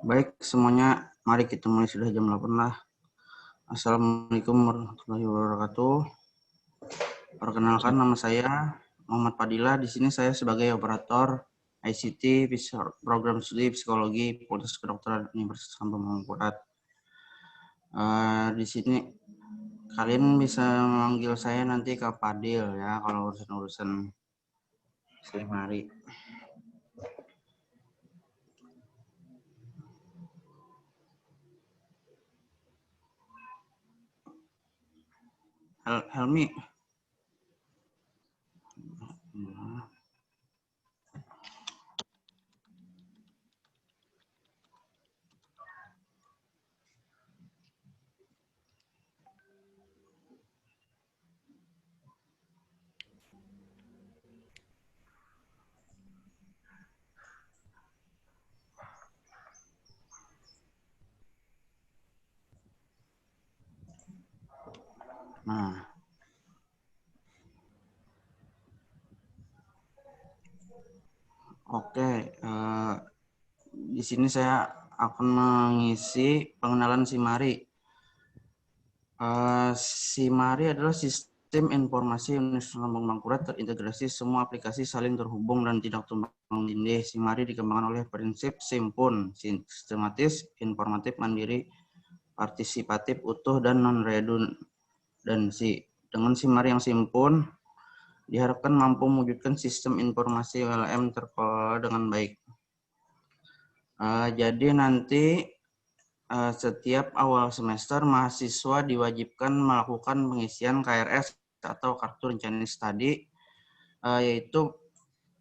Baik semuanya, mari kita mulai, sudah jam 8 lah. Assalamualaikum warahmatullahi wabarakatuh. Perkenalkan, nama saya Muhammad Padilla. Di sini saya sebagai operator ICT Program Studi Psikologi Fakultas Kedokteran Universitas Kampung Mangkurat. Di sini kalian bisa memanggil saya nanti ke Padil ya, kalau urusan-urusan sehari-hari. Helmi. Nah, oke. Di sini saya akan mengisi pengenalan SIMARI. SIMARI adalah sistem informasi Universitas Kampung Mangkurat terintegrasi, semua aplikasi saling terhubung dan tidak tumpang tindih. SIMARI dikembangkan oleh prinsip simpun, sistematis, informatif, mandiri, partisipatif, utuh, dan non-redundansi. Dengan SIMARI yang simpun, diharapkan mampu mewujudkan sistem informasi ULM terkelola dengan baik. Jadi nanti setiap awal semester mahasiswa diwajibkan melakukan pengisian KRS atau kartu rencana studi, yaitu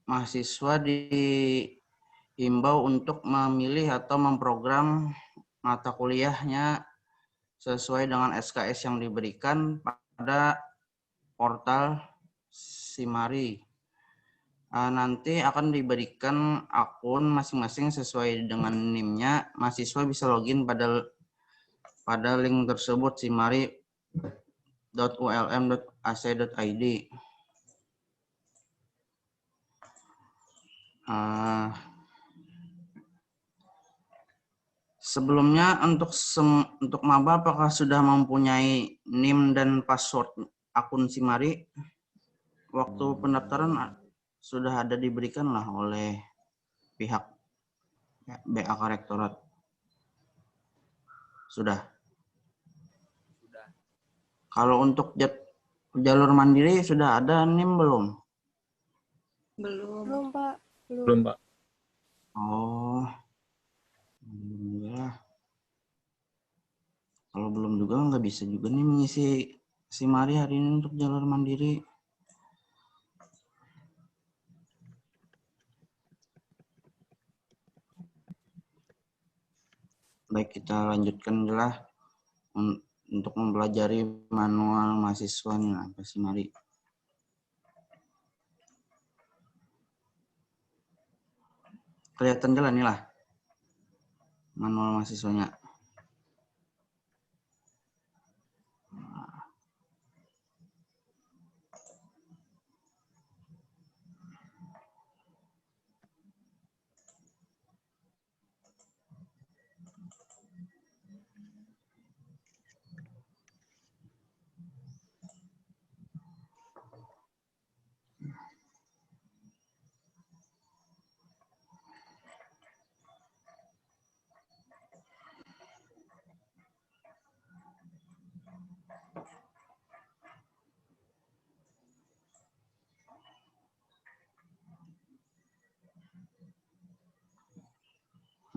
mahasiswa dihimbau untuk memilih atau memprogram mata kuliahnya sesuai dengan SKS yang diberikan pada portal SIMARI. Nanti akan diberikan akun masing-masing sesuai dengan NIM-nya. Mahasiswa bisa login pada link tersebut, simari.ulm.ac.id. Sebelumnya untuk maba apakah sudah mempunyai NIM dan password akun SIMARI? Waktu pendaftaran sudah ada diberikan lah oleh pihak BAK Rektorat. Sudah. Kalau untuk jalur mandiri sudah ada NIM belum? Belum, Pak. Belum, Pak. Oh. Alhamdulillah. Kalau belum juga nggak bisa juga nih mengisi SIMARI hari ini untuk jalur mandiri. Baik, kita lanjutkan adalah untuk mempelajari manual mahasiswa nih, apa SIMARI. Kelihatan jalan nih lah manual mahasiswanya.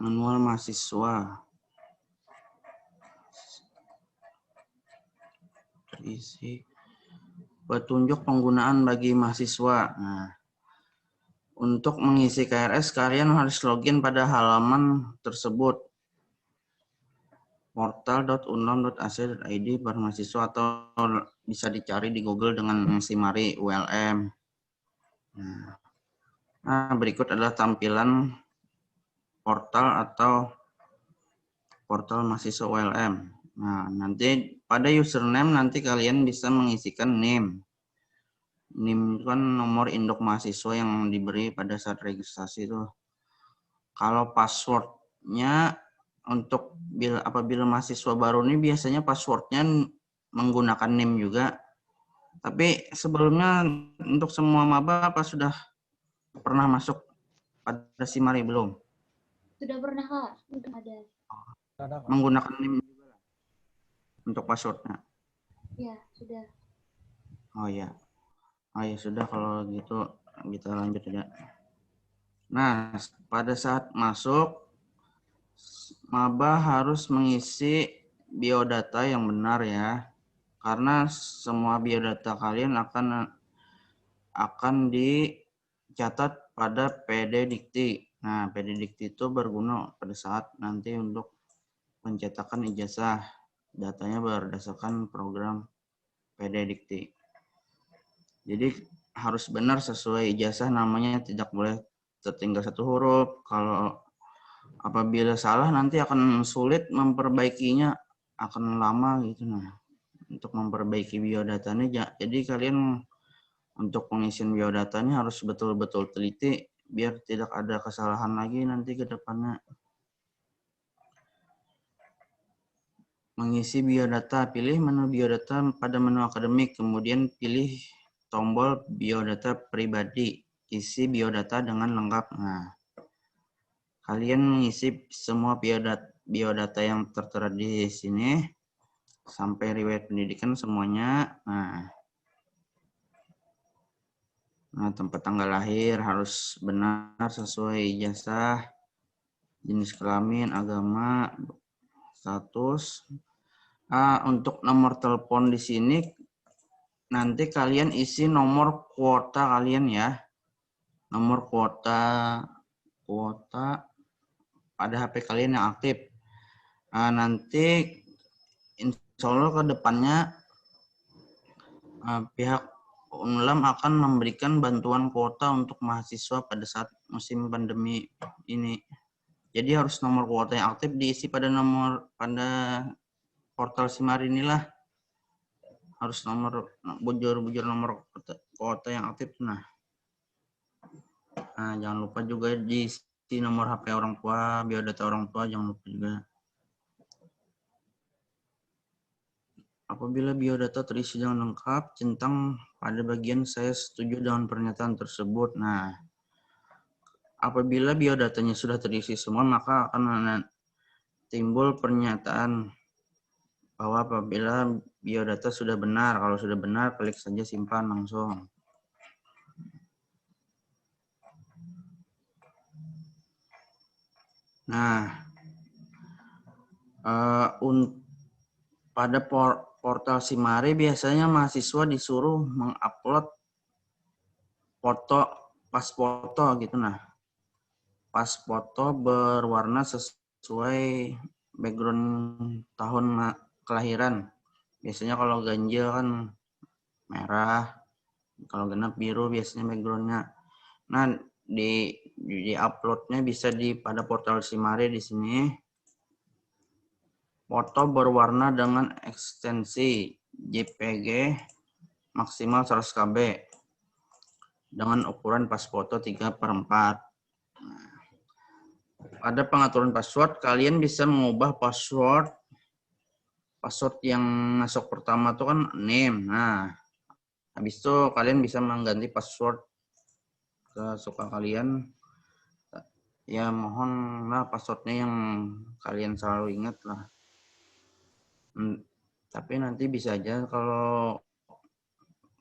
Manual mahasiswa. Isi petunjuk penggunaan bagi mahasiswa. Nah, untuk mengisi KRS kalian harus login pada halaman tersebut, portal.unam.ac.id per mahasiswa, atau bisa dicari di Google dengan SIMARI ULM. Nah, berikut adalah tampilan portal atau portal mahasiswa ULM. Nah, nanti pada username nanti kalian bisa mengisikan NIM. NIM itu kan nomor induk mahasiswa yang diberi pada saat registrasi itu. Kalau passwordnya untuk apabila mahasiswa baru ini biasanya passwordnya menggunakan NIM juga. Tapi sebelumnya untuk semua maba apa sudah pernah masuk pada Simari belum? Sudah pernah, Kak. Sudah ada. Menggunakan NIM juga untuk passwordnya? Ya, sudah. Oh ya. Oh ya sudah, kalau gitu kita lanjut aja. Nah, pada saat masuk, maba harus mengisi biodata yang benar ya. Karena semua biodata kalian akan dicatat pada PD Dikti. Nah, PD Dikti itu berguna pada saat nanti untuk pencetakan ijazah. Datanya berdasarkan program PD Dikti. Jadi harus benar sesuai ijazah, namanya tidak boleh tertinggal satu huruf. Kalau apabila salah nanti akan sulit memperbaikinya, akan lama gitu. Nah, untuk memperbaiki biodatanya, jadi kalian untuk pengisian biodatanya harus betul-betul teliti biar tidak ada kesalahan lagi nanti ke depannya. Mengisi biodata, pilih menu biodata pada menu akademik, kemudian pilih tombol biodata pribadi, isi biodata dengan lengkap. Nah, kalian mengisi semua biodata yang tertera di sini sampai riwayat pendidikan semuanya. Nah, tempat tanggal lahir harus benar sesuai ijazah, jenis kelamin, agama, status. Untuk nomor telepon di sini nanti kalian isi nomor kuota kalian ya. Nomor kuota pada HP kalian yang aktif. Nanti insya Allah ke depannya pihak Unlam akan memberikan bantuan kuota untuk mahasiswa pada saat musim pandemi ini. Jadi harus nomor kuota yang aktif diisi pada portal Simari inilah. Harus bujur nomor kuota yang aktif. Nah, jangan lupa juga diisi nomor HP orang tua, biodata orang tua, jangan lupa juga. Apabila biodata terisi dengan lengkap, centang pada bagian saya setuju dengan pernyataan tersebut. Nah, apabila biodatanya sudah terisi semua, maka akan timbul pernyataan bahwa apabila biodata sudah benar. Kalau sudah benar, klik saja simpan langsung. Nah, pada portal Simari biasanya mahasiswa disuruh mengupload pas foto gitu. Nah, pas foto berwarna sesuai background tahun kelahiran. Biasanya kalau ganjil kan merah, kalau genap biru biasanya backgroundnya. Nah, di uploadnya bisa pada portal Simari di sini. Foto berwarna dengan ekstensi JPG maksimal 100 KB dengan ukuran pas foto 3/4. Pada pengaturan password, kalian bisa mengubah password yang masuk pertama itu kan name. Nah, habis itu kalian bisa mengganti password kesuka kalian. Ya mohonlah passwordnya yang kalian selalu ingat lah. Tapi nanti bisa aja kalau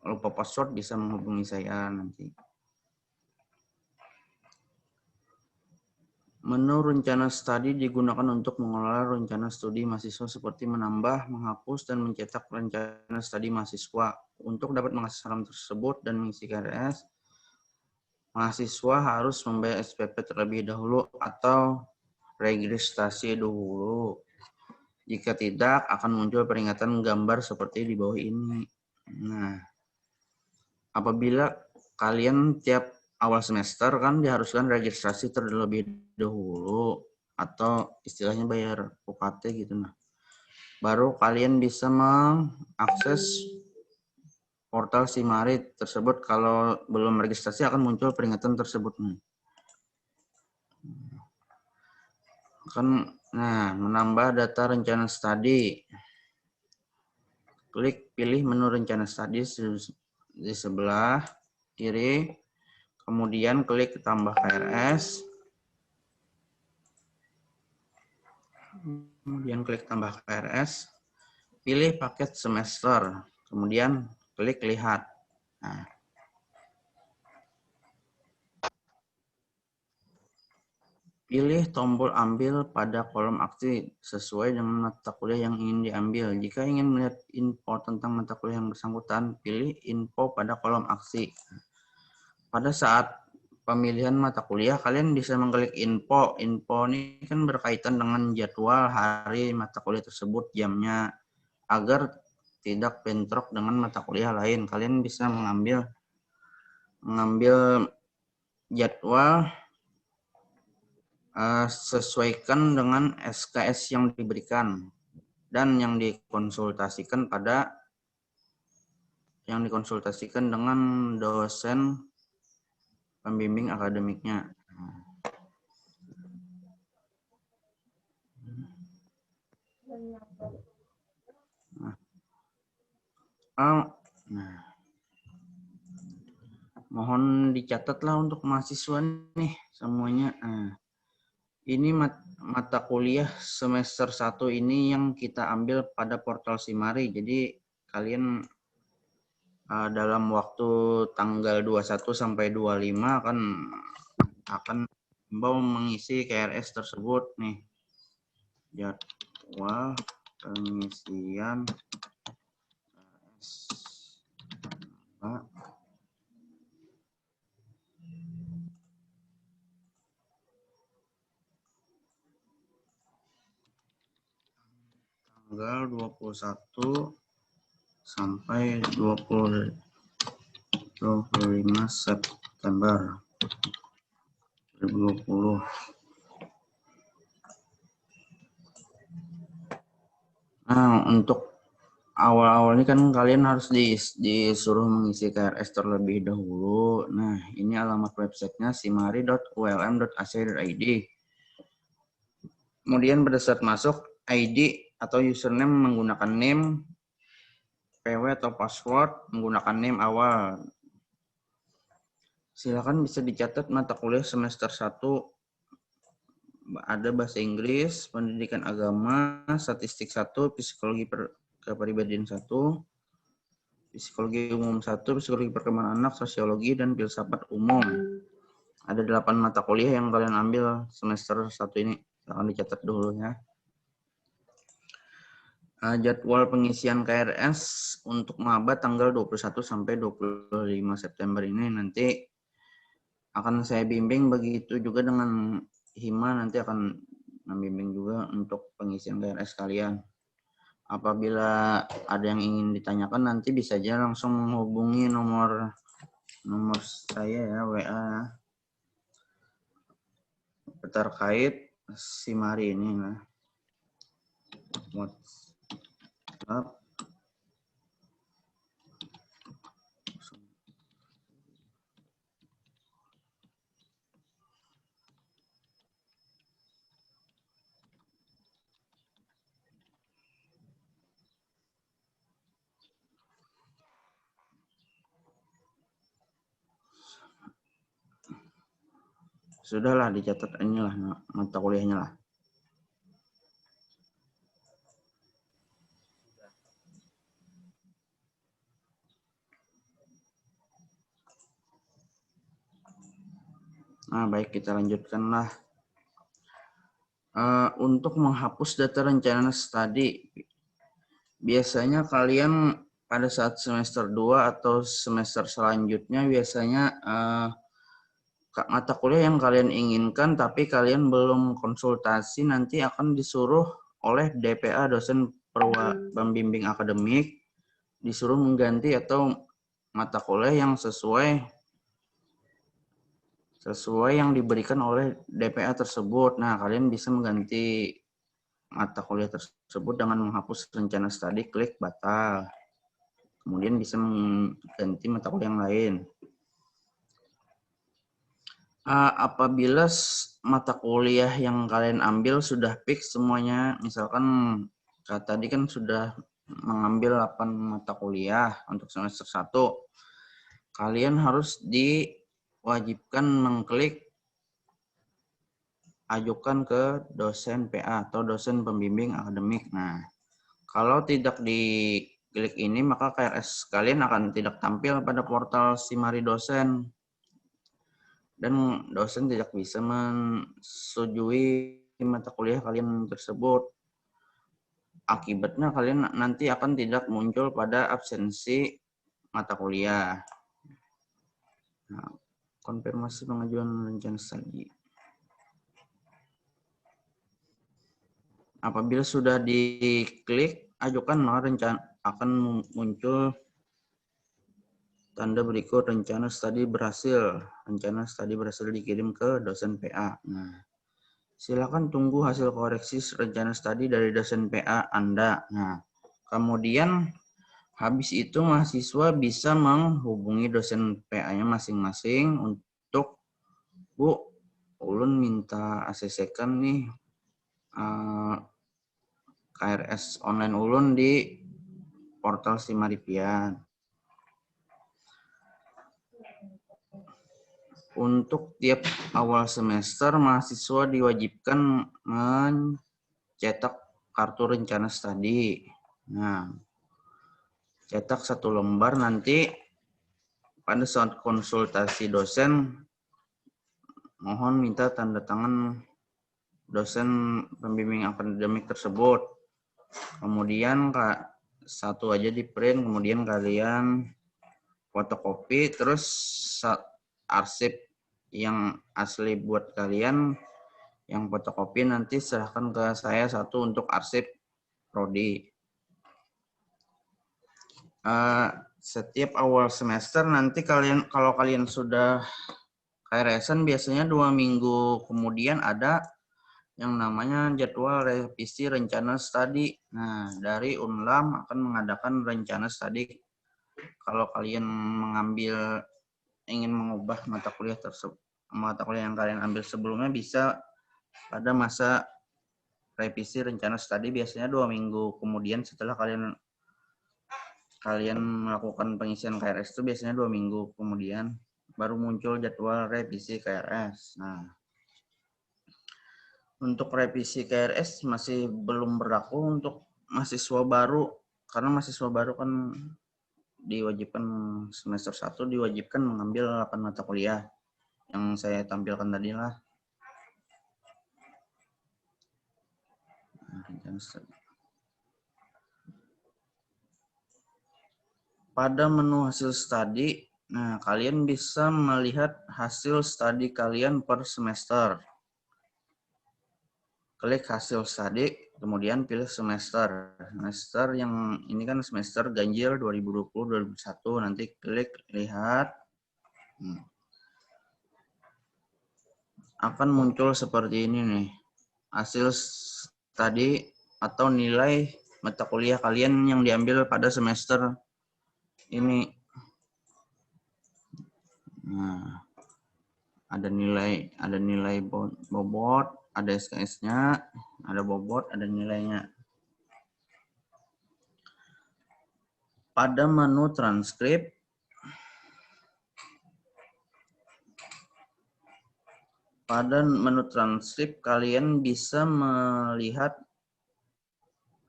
lupa password bisa menghubungi saya nanti. Menu rencana studi digunakan untuk mengelola rencana studi mahasiswa seperti menambah, menghapus, dan mencetak rencana studi mahasiswa. Untuk dapat mengakses halaman tersebut dan mengisi KRS, mahasiswa harus membayar SPP terlebih dahulu atau registrasi dulu. Jika tidak, akan muncul peringatan gambar seperti di bawah ini. Nah, apabila kalian tiap awal semester kan diharuskan registrasi terlebih dahulu atau istilahnya bayar UKT gitu. Nah, baru kalian bisa mengakses portal Simari tersebut. Kalau belum registrasi akan muncul peringatan tersebut. Kan Nah, menambah data rencana studi. Klik pilih menu rencana studi di sebelah kiri. Kemudian klik tambah KRS. Kemudian klik tambah KRS. Pilih paket semester. Kemudian klik lihat. Nah, pilih tombol ambil pada kolom aksi sesuai dengan mata kuliah yang ingin diambil. Jika ingin melihat info tentang mata kuliah yang bersangkutan, pilih info pada kolom aksi. Pada saat pemilihan mata kuliah, kalian bisa mengklik info. Info ini kan berkaitan dengan jadwal hari mata kuliah tersebut, jamnya, agar tidak bentrok dengan mata kuliah lain. Kalian bisa mengambil jadwal sesuaikan dengan SKS yang diberikan dan yang dikonsultasikan dengan dosen pembimbing akademiknya. Mohon dicatatlah untuk mahasiswa nih semuanya. Ini mata kuliah semester 1 ini yang kita ambil pada portal Simari. Jadi kalian dalam waktu tanggal 21 sampai 25 akan mau mengisi KRS tersebut nih. Jadwal pengisian KRS. Tanggal 21 sampai 25 September 2020. Nah, untuk awal-awal ini kan kalian harus disuruh mengisi KRS terlebih dahulu. Nah, ini alamat websitenya simari.ulm.ac.id. Kemudian pada saat masuk, ID atau username menggunakan name, PW atau password menggunakan name awal. Silakan bisa dicatat mata kuliah semester 1 ada bahasa Inggris, pendidikan agama, statistik 1, psikologi kepribadian 1, psikologi umum 1, psikologi perkembangan anak, sosiologi, dan filsafat umum. Ada 8 mata kuliah yang kalian ambil semester 1 ini. Silakan dicatat dulu ya. Jadwal pengisian KRS untuk maba tanggal 21 sampai 25 September ini nanti akan saya bimbing, begitu juga dengan Hima nanti akan membimbing juga untuk pengisian KRS kalian. Apabila ada yang ingin ditanyakan nanti bisa aja langsung menghubungi nomor saya ya, WA terkait Simari ini lah. WhatsApp sudahlah dicatat inilah mata kuliahnya lah. Nah, baik, kita lanjutkanlah. Untuk menghapus data rencana studi, biasanya kalian pada saat semester 2 atau semester selanjutnya biasanya mata kuliah yang kalian inginkan tapi kalian belum konsultasi nanti akan disuruh oleh DPA, dosen pembimbing akademik, disuruh mengganti atau mata kuliah yang sesuai yang diberikan oleh DPA tersebut. Nah, kalian bisa mengganti mata kuliah tersebut dengan menghapus rencana studi, klik batal. Kemudian bisa mengganti mata kuliah yang lain. Apabila mata kuliah yang kalian ambil sudah fix semuanya, misalkan tadi kan sudah mengambil 8 mata kuliah untuk semester 1, kalian harus diwajibkan mengklik ajukan ke dosen PA atau dosen pembimbing akademik. Nah, kalau tidak diklik ini, maka KRS kalian akan tidak tampil pada portal Simari dosen. Dan dosen tidak bisa menyetujui mata kuliah kalian tersebut. Akibatnya kalian nanti akan tidak muncul pada absensi mata kuliah. Nah, konfirmasi pengajuan rencana studi. Apabila sudah diklik ajukan, maka rencana akan muncul tanda berikut: rencana studi berhasil. Rencana studi berhasil dikirim ke dosen PA. Nah, silakan tunggu hasil koreksi rencana studi dari dosen PA Anda. Nah, kemudian habis itu mahasiswa bisa menghubungi dosen PA-nya masing-masing untuk, Bu, ulun minta ACC-kan nih KRS online ulun di portal Simaripian. Untuk tiap awal semester, mahasiswa diwajibkan mencetak kartu rencana studi. Nah, cetak 1 lembar, nanti pada saat konsultasi dosen, mohon minta tanda tangan dosen pembimbing akademik tersebut. Kemudian satu aja di print, kemudian kalian fotokopi, terus arsip yang asli buat kalian, yang fotokopi nanti serahkan ke saya satu untuk arsip prodi. Setiap awal semester nanti kalau kalian sudah KRS-an, biasanya 2 minggu kemudian ada yang namanya jadwal revisi rencana studi. Nah, dari Unlam akan mengadakan rencana studi. Kalau kalian ingin mengubah mata kuliah yang kalian ambil sebelumnya, bisa pada masa revisi rencana studi, biasanya 2 minggu kemudian setelah kalian melakukan pengisian KRS itu, biasanya 2 minggu kemudian baru muncul jadwal revisi KRS. Nah, untuk revisi KRS masih belum berlaku untuk mahasiswa baru, karena mahasiswa baru kan diwajibkan semester 1 diwajibkan mengambil 8 mata kuliah yang saya tampilkan tadi lah. Pada menu hasil studi, nah kalian bisa melihat hasil studi kalian per semester. Klik hasil studi, kemudian pilih semester. Semester yang ini kan semester ganjil 2020-2021. Nanti klik lihat. Akan muncul seperti ini nih. Hasil studi atau nilai mata kuliah kalian yang diambil pada semester ini. Nah, ada nilai bobot, ada SKS-nya, ada bobot, ada nilainya. Pada menu transkrip, kalian bisa melihat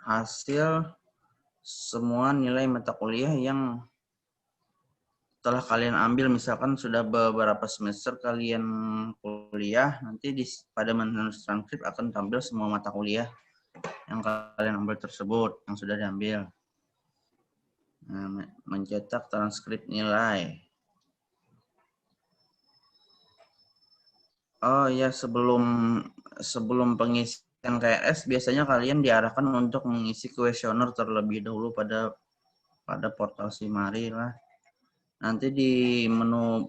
hasil semua nilai mata kuliah yang telah kalian ambil. Misalkan sudah beberapa semester kalian kuliah, nanti pada menu transkrip akan tampil semua mata kuliah yang kalian ambil tersebut, yang sudah diambil. Nah, mencetak transkrip nilai. Oh ya, sebelum pengisian KRS, biasanya kalian diarahkan untuk mengisi kuesioner terlebih dahulu pada portal Simari lah. Nanti di menu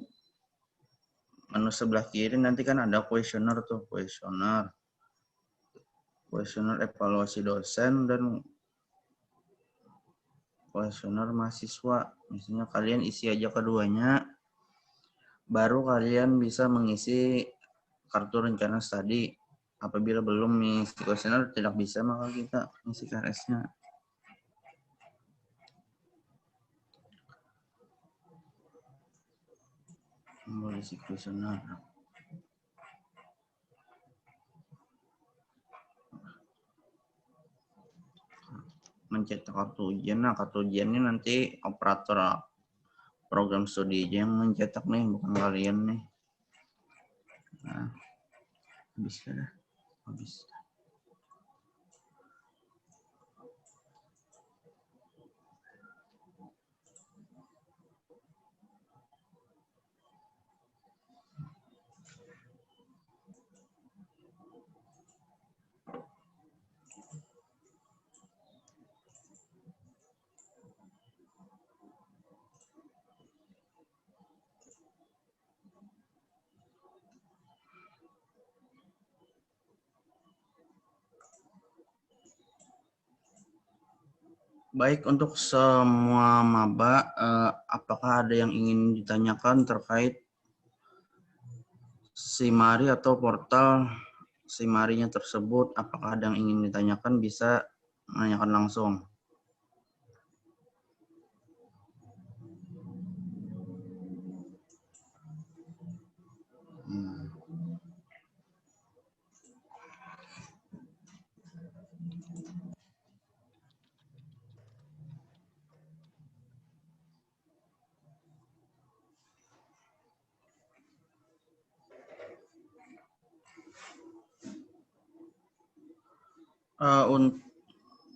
sebelah kiri nanti kan ada kuesioner tuh, kuesioner evaluasi dosen dan kuesioner mahasiswa. Misalnya kalian isi aja keduanya, baru kalian bisa mengisi kartu rencana studi. Apabila belum mengisi kuesioner tidak bisa, maka kita mengisi KRS-nya. Mengisi kuesioner. Mencetak kartu ujian. Nah, kartu ujiannya nanti operator program studi aja yang mencetak nih, bukan kalian nih. Nah, habis dah. Habis. Baik, untuk semua maba, apakah ada yang ingin ditanyakan terkait Simari atau portal Simarinya tersebut? Apakah ada yang ingin ditanyakan? Bisa menanyakan langsung.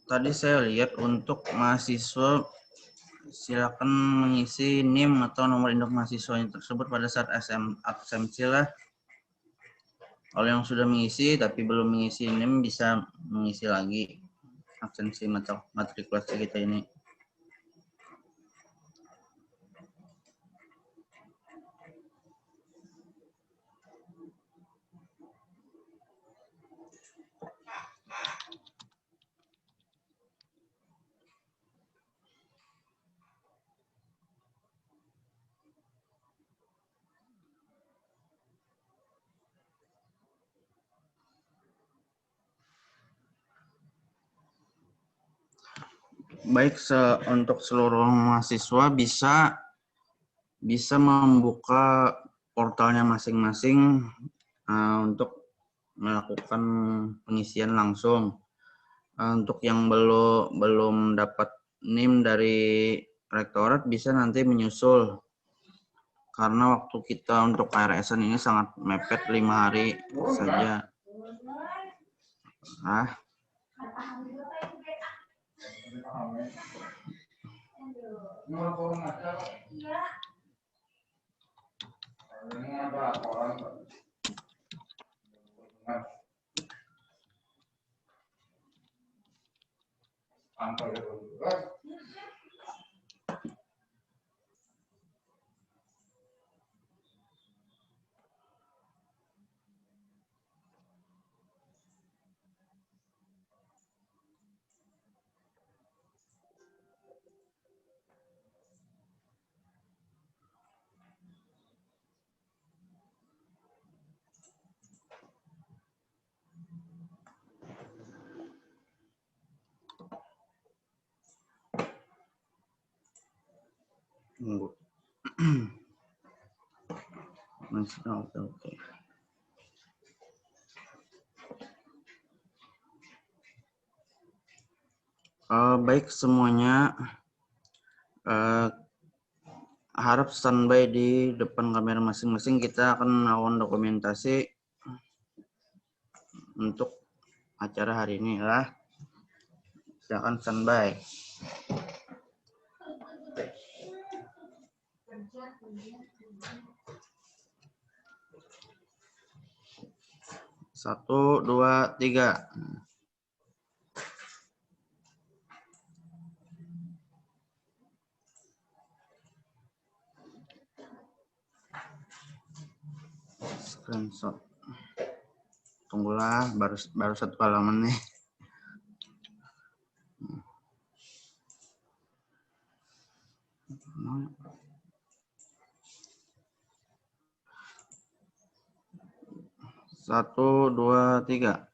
Tadi saya lihat untuk mahasiswa silakan mengisi NIM atau nomor induk mahasiswanya tersebut pada saat absensi lah. Kalau yang sudah mengisi tapi belum mengisi NIM bisa mengisi lagi absensi matrikulasi kita ini. Baik, untuk seluruh mahasiswa bisa membuka portalnya masing-masing untuk melakukan pengisian langsung. Untuk yang belum dapat NIM dari rektorat bisa nanti menyusul. Karena waktu kita untuk KRS-an ini sangat mepet 5 hari saja. Tunggu. Oke. Baik semuanya, harap standby di depan kamera masing-masing. Kita akan melakukan dokumentasi untuk acara hari ini lah. Silakan standby. Satu, dua, tiga. Screenshot. Tunggulah, baru satu halaman nih. 1, 2, 3.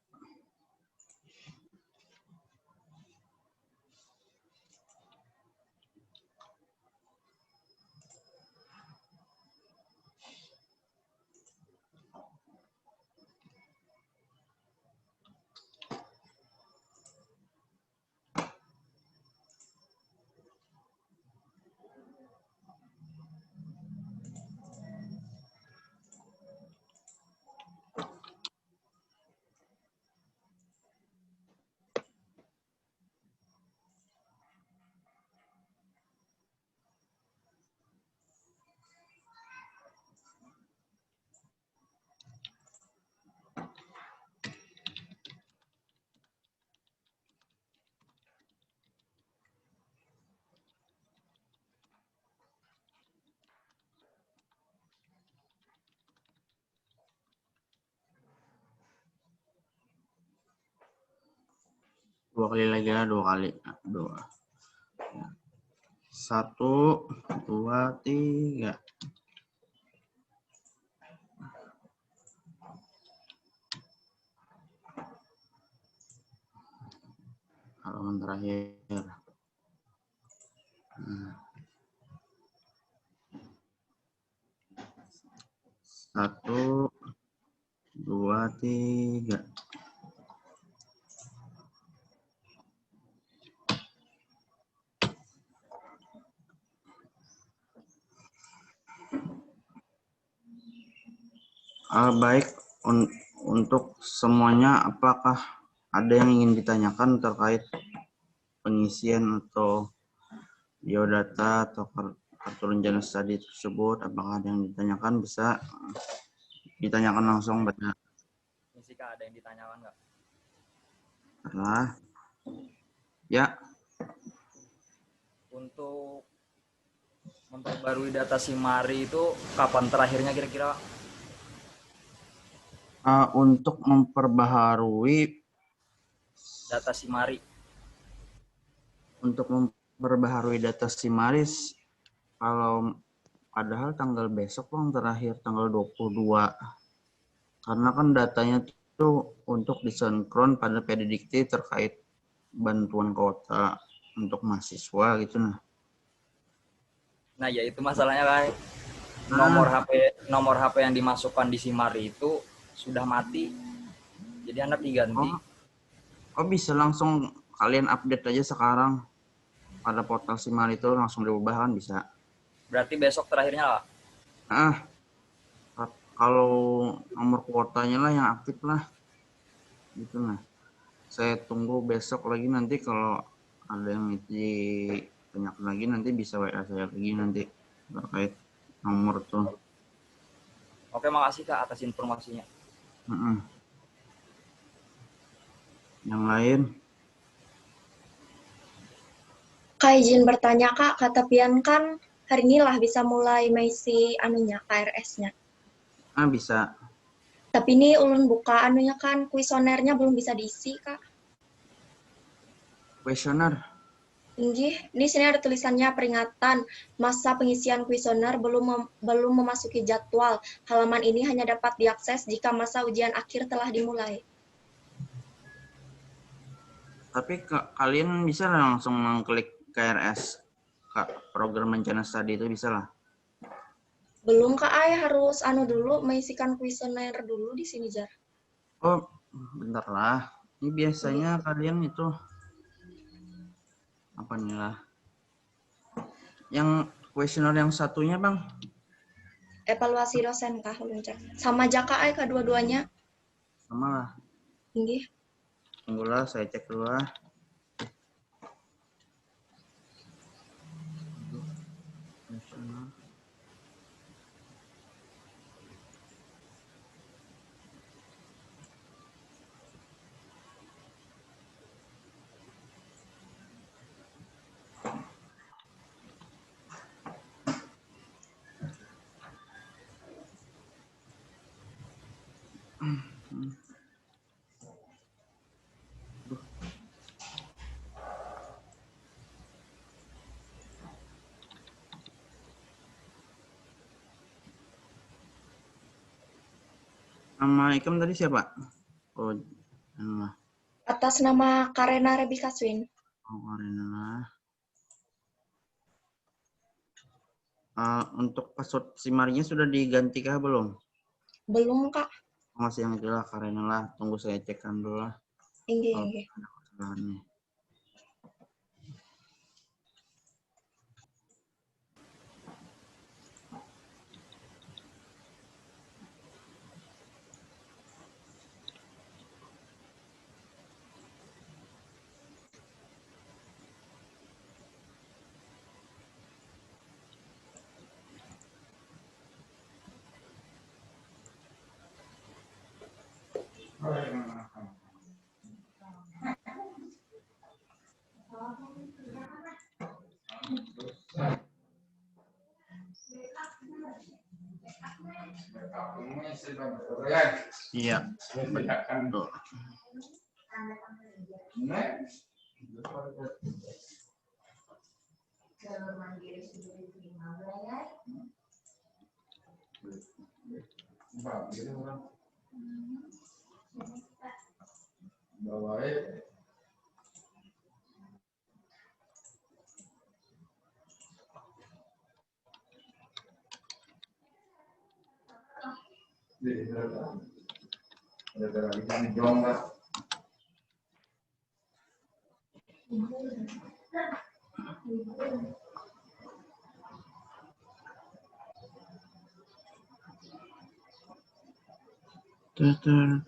Dua kali lagi ya, 2 kali. 2. 1, 2, 3. Halaman terakhir. 1, 2, 3. Baik, untuk semuanya, apakah ada yang ingin ditanyakan terkait pengisian atau biodata atau kartu rencana studi tersebut? Apakah ada yang ditanyakan? Bisa ditanyakan langsung pada. Jessica, ada yang ditanyakan nggak? Ya. Untuk memperbarui data Simari itu kapan terakhirnya kira-kira? Untuk memperbaharui Data Simari. Untuk memperbaharui data Simaris, kalau padahal tanggal besok Bang, terakhir tanggal 22. Karena kan datanya itu untuk disenkron pada PDDikti terkait bantuan kuota untuk mahasiswa gitu nah. Nah, ya itu masalahnya kan nomor HP yang dimasukkan di Simari itu sudah mati. Jadi Anda diganti. Oh, bisa langsung kalian update aja sekarang pada portal Simari itu langsung diubah kan bisa. Berarti besok terakhirnya lah. Kalau nomor kuotanya lah yang aktif lah. Gitu nah. Saya tunggu besok lagi nanti kalau ada yang ditanyakan lagi nanti bisa WA saya lagi nanti terkait nomor tuh. Oke, makasih Kak atas informasinya. Yang lain? Kak izin bertanya Kak, kata Pian kan hari ini lah bisa mulai mengisi anunya KRS-nya. Bisa. Tapi ini ulun buka anunya kan kuesionernya belum bisa diisi Kak. Kuesioner? Inggih, di sini ada tulisannya peringatan masa pengisian kuesioner belum memasuki jadwal. Halaman ini hanya dapat diakses jika masa ujian akhir telah dimulai. Tapi kalian bisa langsung mengklik KRS, program rencana studi itu bisa lah. Belum Kak, harus dulu mengisikan kuesioner dulu di sini Jar. Oh, bentar lah. Ini biasanya kalian itu apa nih lah? Yang kuesioner yang satunya Bang? Evaluasi dosen Kak, sama Jaka kedua-duanya. Sama lah. Inggih. Tunggulah, saya cek dulu lah. Nama Ikam tadi siapa? Oh, nama. Atas nama Karena Rebika Swin. Oh, Arena. Untuk password Simarinya sudah diganti kah belum? Belum, Kak. Masih yang itulah Karena lah. Tunggu saya cekkan dulu lah. Inggih, Kalau inggih. ada kesalahannya. Iya,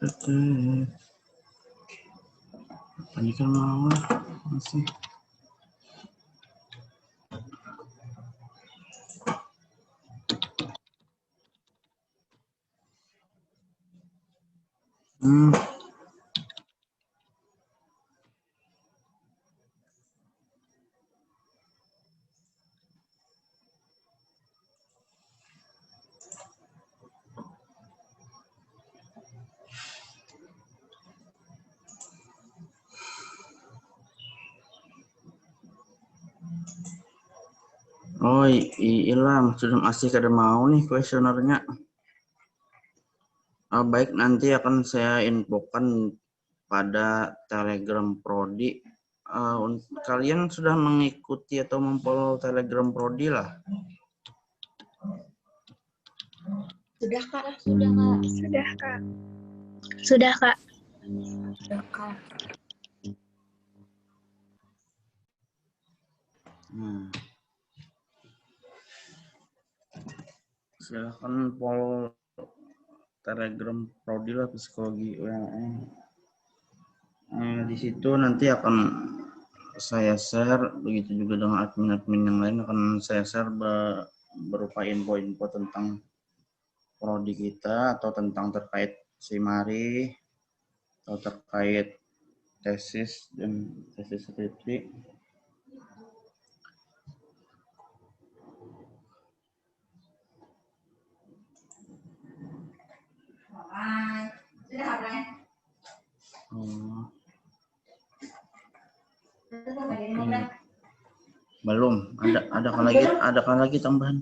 betul. Ini kan mau masih. Oh iya, sudah masih kada mau nih kuesionernya. Baik, nanti akan saya infokan pada Telegram Prodi. Kalian sudah mengikuti atau memfollow Telegram Prodi lah? Sudah, Kak. Sudah, Kak. Sudah, Kak. Sudah, Kak. Sudah, Kak. Silahkan follow Telegram Prodi lah, psikologi UMN. Di situ nanti akan saya share, begitu juga dengan admin-admin yang lain akan saya share berupa info-info tentang prodi kita atau tentang terkait Simari atau terkait tesis dan tesis skripsi. Belum, ada lagi tambahan.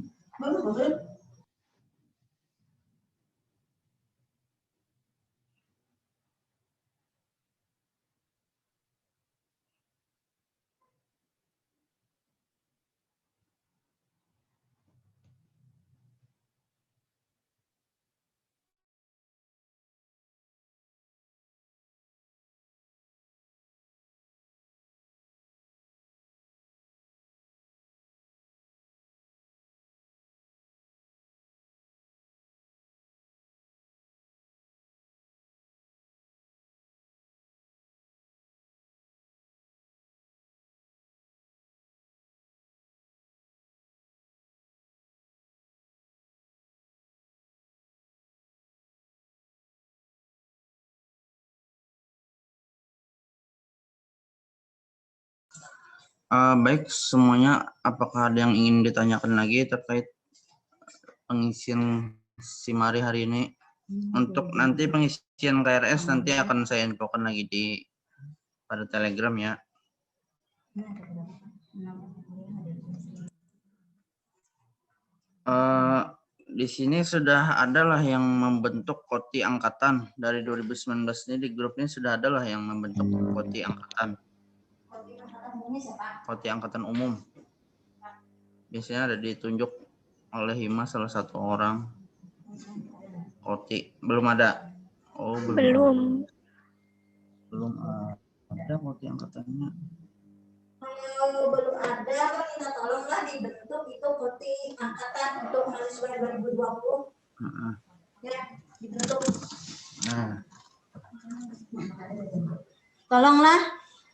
Baik semuanya, apakah ada yang ingin ditanyakan lagi terkait pengisian Simari hari ini? Untuk nanti pengisian KRS nanti akan saya infokan lagi pada Telegram ya. Di sini sudah adalah yang membentuk koti angkatan dari 2019 ini, di grup ini sudah adalah yang membentuk koti angkatan. Koti angkatan umum. Biasanya ada ditunjuk oleh Hima salah satu orang. Koti belum ada. Oh, Belum. Belum ada koti angkatannya. Kalau belum ada, minta tolonglah dibentuk itu koti angkatan untuk mahasiswa 2020. Ya, dibentuk. Nah, Tolonglah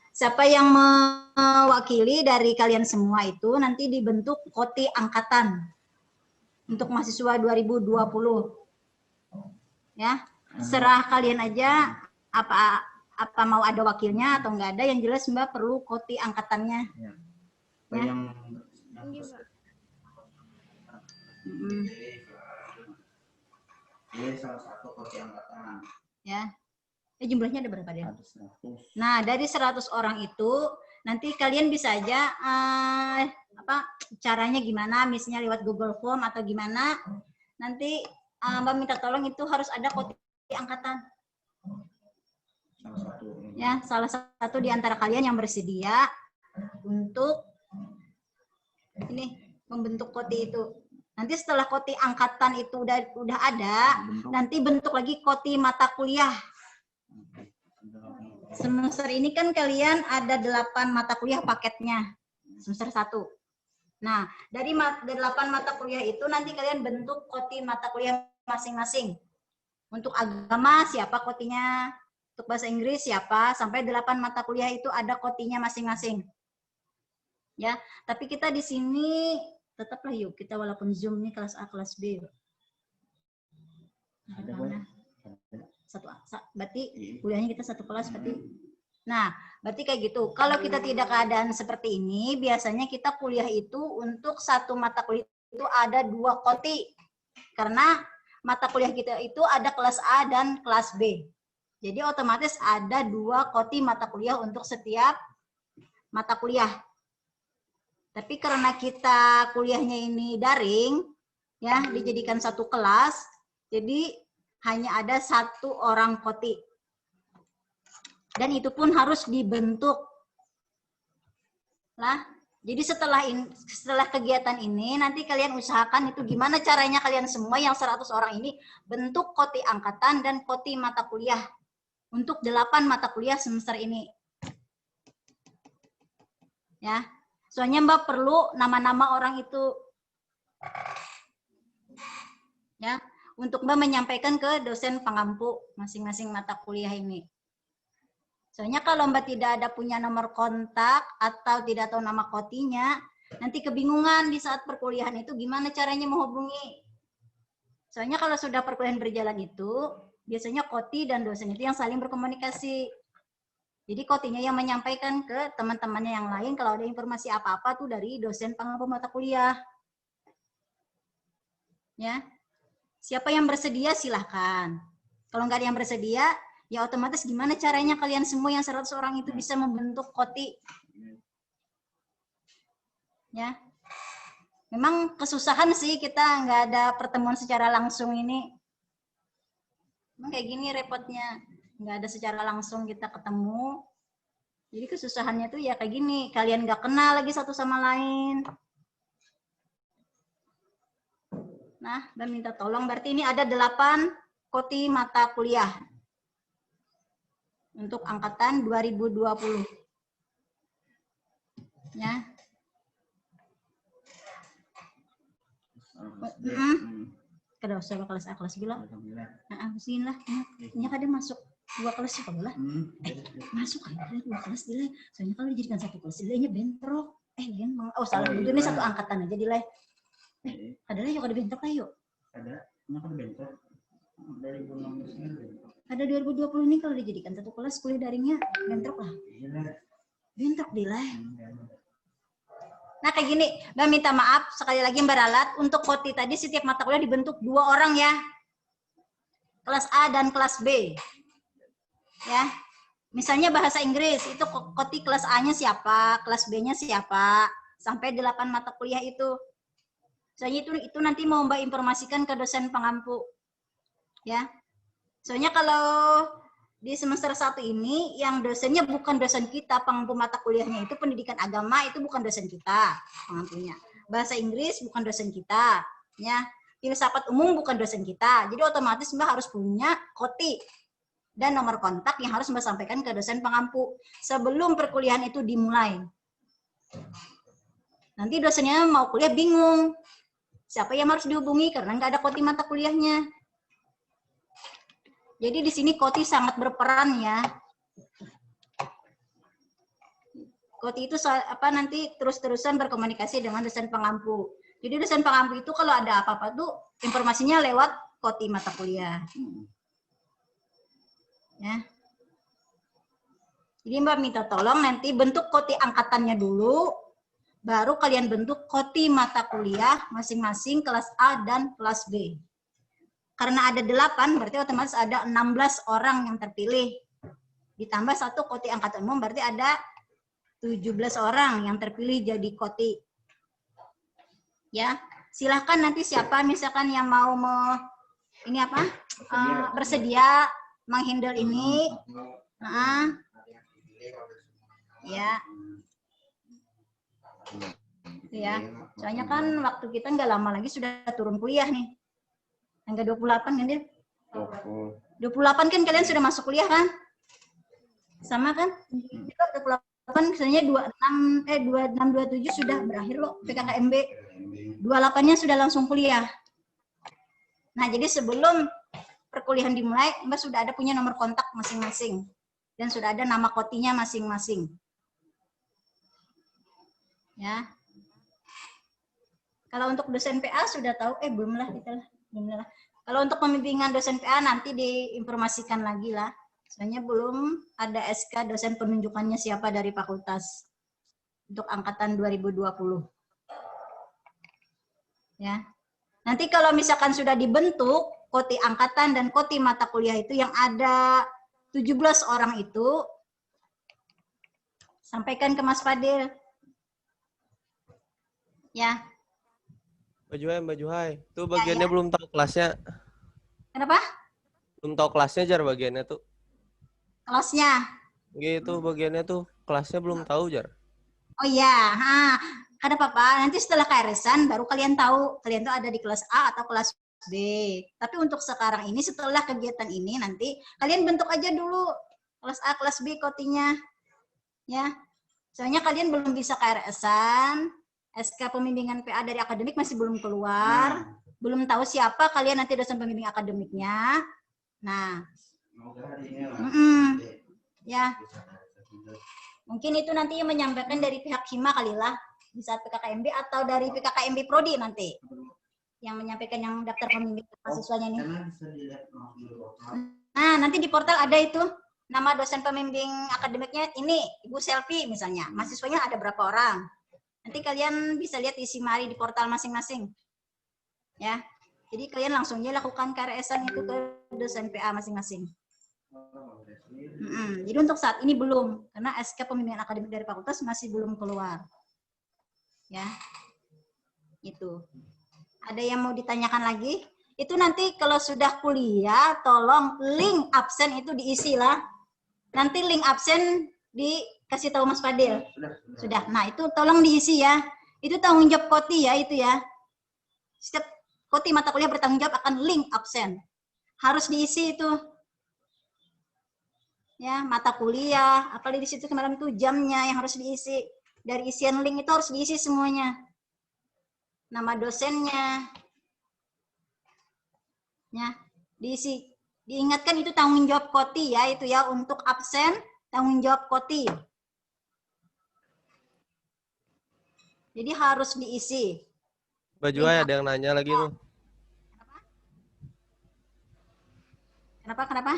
siapa yang mewakili dari kalian semua itu nanti dibentuk koti angkatan untuk mahasiswa 2020. Ya, serah kalian aja apa mau ada wakilnya atau enggak ada, yang jelas Mbak perlu koti angkatannya. ya. Ya. Yang ini salah satu koti angkatan. Ya. Jumlahnya ada berapa dia? Ada 100. Nah, dari 100 orang itu nanti kalian bisa aja caranya gimana, misalnya lewat Google Form atau gimana. Nanti Mbak minta tolong itu harus ada koti angkatan. Ya, salah satu di antara kalian yang bersedia untuk ini membentuk koti itu. Nanti setelah koti angkatan itu udah ada, nanti bentuk lagi koti mata kuliah. Semester ini kan kalian ada 8 mata kuliah paketnya, semester 1. Nah, dari 8 mata kuliah itu nanti kalian bentuk koti mata kuliah masing-masing. Untuk agama siapa kotinya, untuk bahasa Inggris siapa, sampai 8 mata kuliah itu ada kotinya masing-masing. Ya, tapi kita di sini tetaplah yuk, kita walaupun Zoom ini kelas A, kelas B. Berarti kuliahnya kita satu kelas berarti. Nah, berarti kayak gitu. Kalau kita tidak keadaan seperti ini, biasanya kita kuliah itu untuk satu mata kuliah itu ada 2 koti. Karena mata kuliah kita itu ada kelas A dan kelas B. Jadi otomatis ada 2 koti mata kuliah untuk setiap mata kuliah. Tapi karena kita kuliahnya ini daring, ya dijadikan satu kelas, jadi hanya ada 1 orang koti. Dan itu pun harus dibentuk. Nah, jadi setelah kegiatan ini, nanti kalian usahakan itu gimana caranya kalian semua yang 100 orang ini bentuk koti angkatan dan koti mata kuliah untuk 8 mata kuliah semester ini. Ya, soalnya Mbak perlu nama-nama orang itu. Ya, untuk Mbak menyampaikan ke dosen pengampu masing-masing mata kuliah ini. Soalnya kalau Mbak tidak ada punya nomor kontak atau tidak tahu nama kotinya, nanti kebingungan di saat perkuliahan itu gimana caranya menghubungi. Soalnya kalau sudah perkuliahan berjalan itu, biasanya koti dan dosen itu yang saling berkomunikasi. Jadi kotinya yang menyampaikan ke teman-temannya yang lain kalau ada informasi apa-apa tuh dari dosen pengampu mata kuliah. Ya. Siapa yang bersedia silahkan. Kalau nggak ada yang bersedia, ya otomatis gimana caranya kalian semua yang 100 orang itu bisa membentuk koti. Ya. Memang kesusahan sih kita nggak ada pertemuan secara langsung ini. Memang kayak gini repotnya. Nggak ada secara langsung kita ketemu. Jadi kesusahannya tuh ya kayak gini. Kalian nggak kenal lagi satu sama lain. Nah, dan minta tolong. Berarti ini ada 8 koti mata kuliah. Untuk angkatan 2020. Ya. Kada usah kelas A, kelas B lah. Nah, mungkin lah. Ini kada masuk 2 kelas juga lah. Masuk aja 2 kelas dileh. Soalnya kalau dijadikan 1 kelas dilehnya bentrok. Salah dulu ini 1 angkatan aja dileh. Ada lah yuk, ada bentrok lah yuk. Ada bentrok. Dari 2016 ini bentrok. Ada 2020 ini kalau dijadikan 1 kelas kuliah daringnya bentrok lah. Bentrok dileh. Nah kayak gini, Mbak minta maaf sekali lagi Mbak Ralat, untuk koti tadi setiap mata kuliah dibentuk 2 orang ya. Kelas A dan kelas B. Ya. Misalnya bahasa Inggris, itu koti kelas A-nya siapa, kelas B-nya siapa, sampai 8 mata kuliah itu. Soalnya itu nanti mau Mbak informasikan ke dosen pengampu. Ya. Soalnya kalau di semester 1 ini yang dosennya bukan dosen kita, pengampu mata kuliahnya itu pendidikan agama itu bukan dosen kita, pengampunya. Bahasa Inggris bukan dosen kita, ya. Filsafat umum bukan dosen kita. Jadi otomatis Mbak harus punya koti dan nomor kontak yang harus Mbak sampaikan ke dosen pengampu sebelum perkuliahan itu dimulai. Nanti dosennya mau kuliah bingung. Siapa yang harus dihubungi karena nggak ada koti mata kuliahnya. Jadi di sini koti sangat berperan ya. Koti itu nanti terus-terusan berkomunikasi dengan dosen pengampu. Jadi dosen pengampu itu kalau ada apa-apa tuh informasinya lewat koti mata kuliah. Ya. Jadi Mbak minta tolong nanti bentuk koti angkatannya dulu, baru kalian bentuk koti mata kuliah masing-masing kelas A dan kelas B. Karena ada 8, berarti otomatis ada 16 orang yang terpilih. Ditambah 1 koti angkatan umum, berarti ada 17 orang yang terpilih jadi koti. Ya, silahkan nanti siapa misalkan yang mau bersedia menghandle ini. Ya. Ya, soalnya kan waktu kita nggak lama lagi sudah turun kuliah nih. Enggak 28 kan dia? 28 kan kalian sudah masuk kuliah kan? Sama kan? 28 misalnya 26 27 sudah berakhir loh PKKMB. 28-nya sudah langsung kuliah. Nah, jadi sebelum perkuliahan dimulai, Mbak sudah ada punya nomor kontak masing-masing dan sudah ada nama kotinya masing-masing. Ya. Kalau untuk dosen PA sudah tahu, belum lah. Kalau untuk pembimbingan dosen PA nanti diinformasikan lagi lah. Soalnya belum ada SK dosen penunjukannya siapa dari fakultas untuk angkatan 2020. Ya. Nanti kalau misalkan sudah dibentuk koti angkatan dan koti mata kuliah itu yang ada 17 orang itu, sampaikan ke Mas Fadil. Ya. Mbak Juhai, tuh bagiannya belum tahu kelasnya. Kenapa? Belum tahu kelasnya jar bagiannya tuh. Kelasnya? Gitu bagiannya tuh, kelasnya belum tahu jar. Oh iya, ada apa-apa. Nanti setelah KRS-an baru kalian tahu kalian tuh ada di kelas A atau kelas B. Tapi untuk sekarang ini setelah kegiatan ini nanti kalian bentuk aja dulu kelas A, kelas B kotinya. Ya. Soalnya kalian belum bisa KRS-an. SK pembimbingan PA dari akademik masih belum keluar. Belum tahu siapa kalian nanti dosen pembimbing akademiknya. Nah. Ya. Mungkin itu nanti yang menyampaikan dari pihak Hima kali lah. Di saat PKKMB atau dari PKKMB Prodi nanti. Yang menyampaikan yang daftar pembimbing mahasiswanya nih. Nah, nanti di portal ada itu. Nama dosen pembimbing akademiknya ini, Ibu Selvi misalnya. Mahasiswanya ada berapa orang. Nanti kalian bisa lihat isi mari di portal masing-masing. Ya. Jadi kalian langsung aja lakukan KRS-an itu ke dosen PA masing-masing. Jadi untuk saat ini belum, karena SK pembimbingan akademik dari fakultas masih belum keluar. Ya. Itu. Ada yang mau ditanyakan lagi? Itu nanti kalau sudah kuliah, tolong link absen itu diisi lah. Nanti link absen dikasih tahu Mas Fadil. Sudah. Nah, itu tolong diisi ya. Itu tanggung jawab koti ya, itu ya. Setiap koti mata kuliah bertanggung jawab akan link absen. Harus diisi itu. Ya, mata kuliah, apalagi di situ kemarin itu jamnya yang harus diisi. Dari isian link itu harus diisi semuanya. Nama dosennya. Ya, diisi. Diingatkan itu tanggung jawab koti ya, itu ya untuk absen, tanggung jawab koti. Jadi harus diisi. Mbak Juhai ada yang nanya lagi tuh. Kenapa?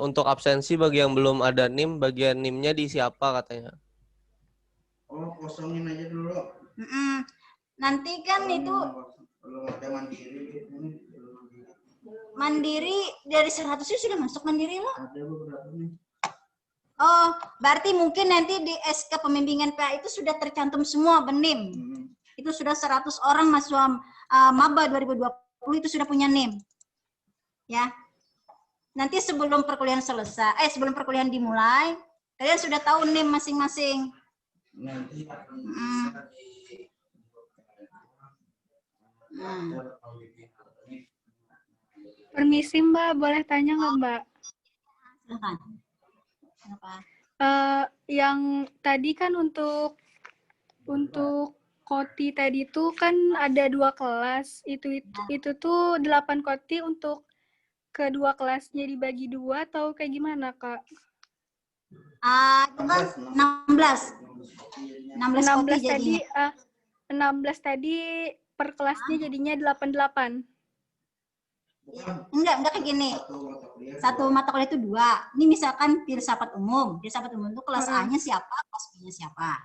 Untuk absensi bagi yang belum ada NIM, bagian NIM-nya diisi apa katanya? Oh, kosongin aja dulu. Nanti kan itu Belum ada mandiri. mandiri dari 100 sudah masuk mandiri loh. Ada beberapa nih. Oh, berarti mungkin nanti di SK pembimbingan PA itu sudah tercantum semua benim. itu sudah 100 orang mahasiswa maba 2020 itu sudah punya NIM. Ya. Nanti sebelum perkuliahan selesai, sebelum perkuliahan dimulai, kalian sudah tahu NIM masing-masing. Nanti akan Hmm. bisa di Permisi Mbak, boleh tanya nggak Mbak? Silakan. Kenapa? Yang tadi kan untuk koti tadi tuh kan ada 2 kelas. Itu tuh 8 koti untuk kedua kelasnya dibagi 2 atau kayak gimana, Kak? Itu kan 16. 16 koti 16 tadi jadinya. 16 tadi per kelasnya jadinya 88. Enggak kayak gini. Satu mata kuliah itu 2. Ini misalkan filsafat umum. Filsafat umum itu kelas A-nya siapa, kelas B-nya siapa.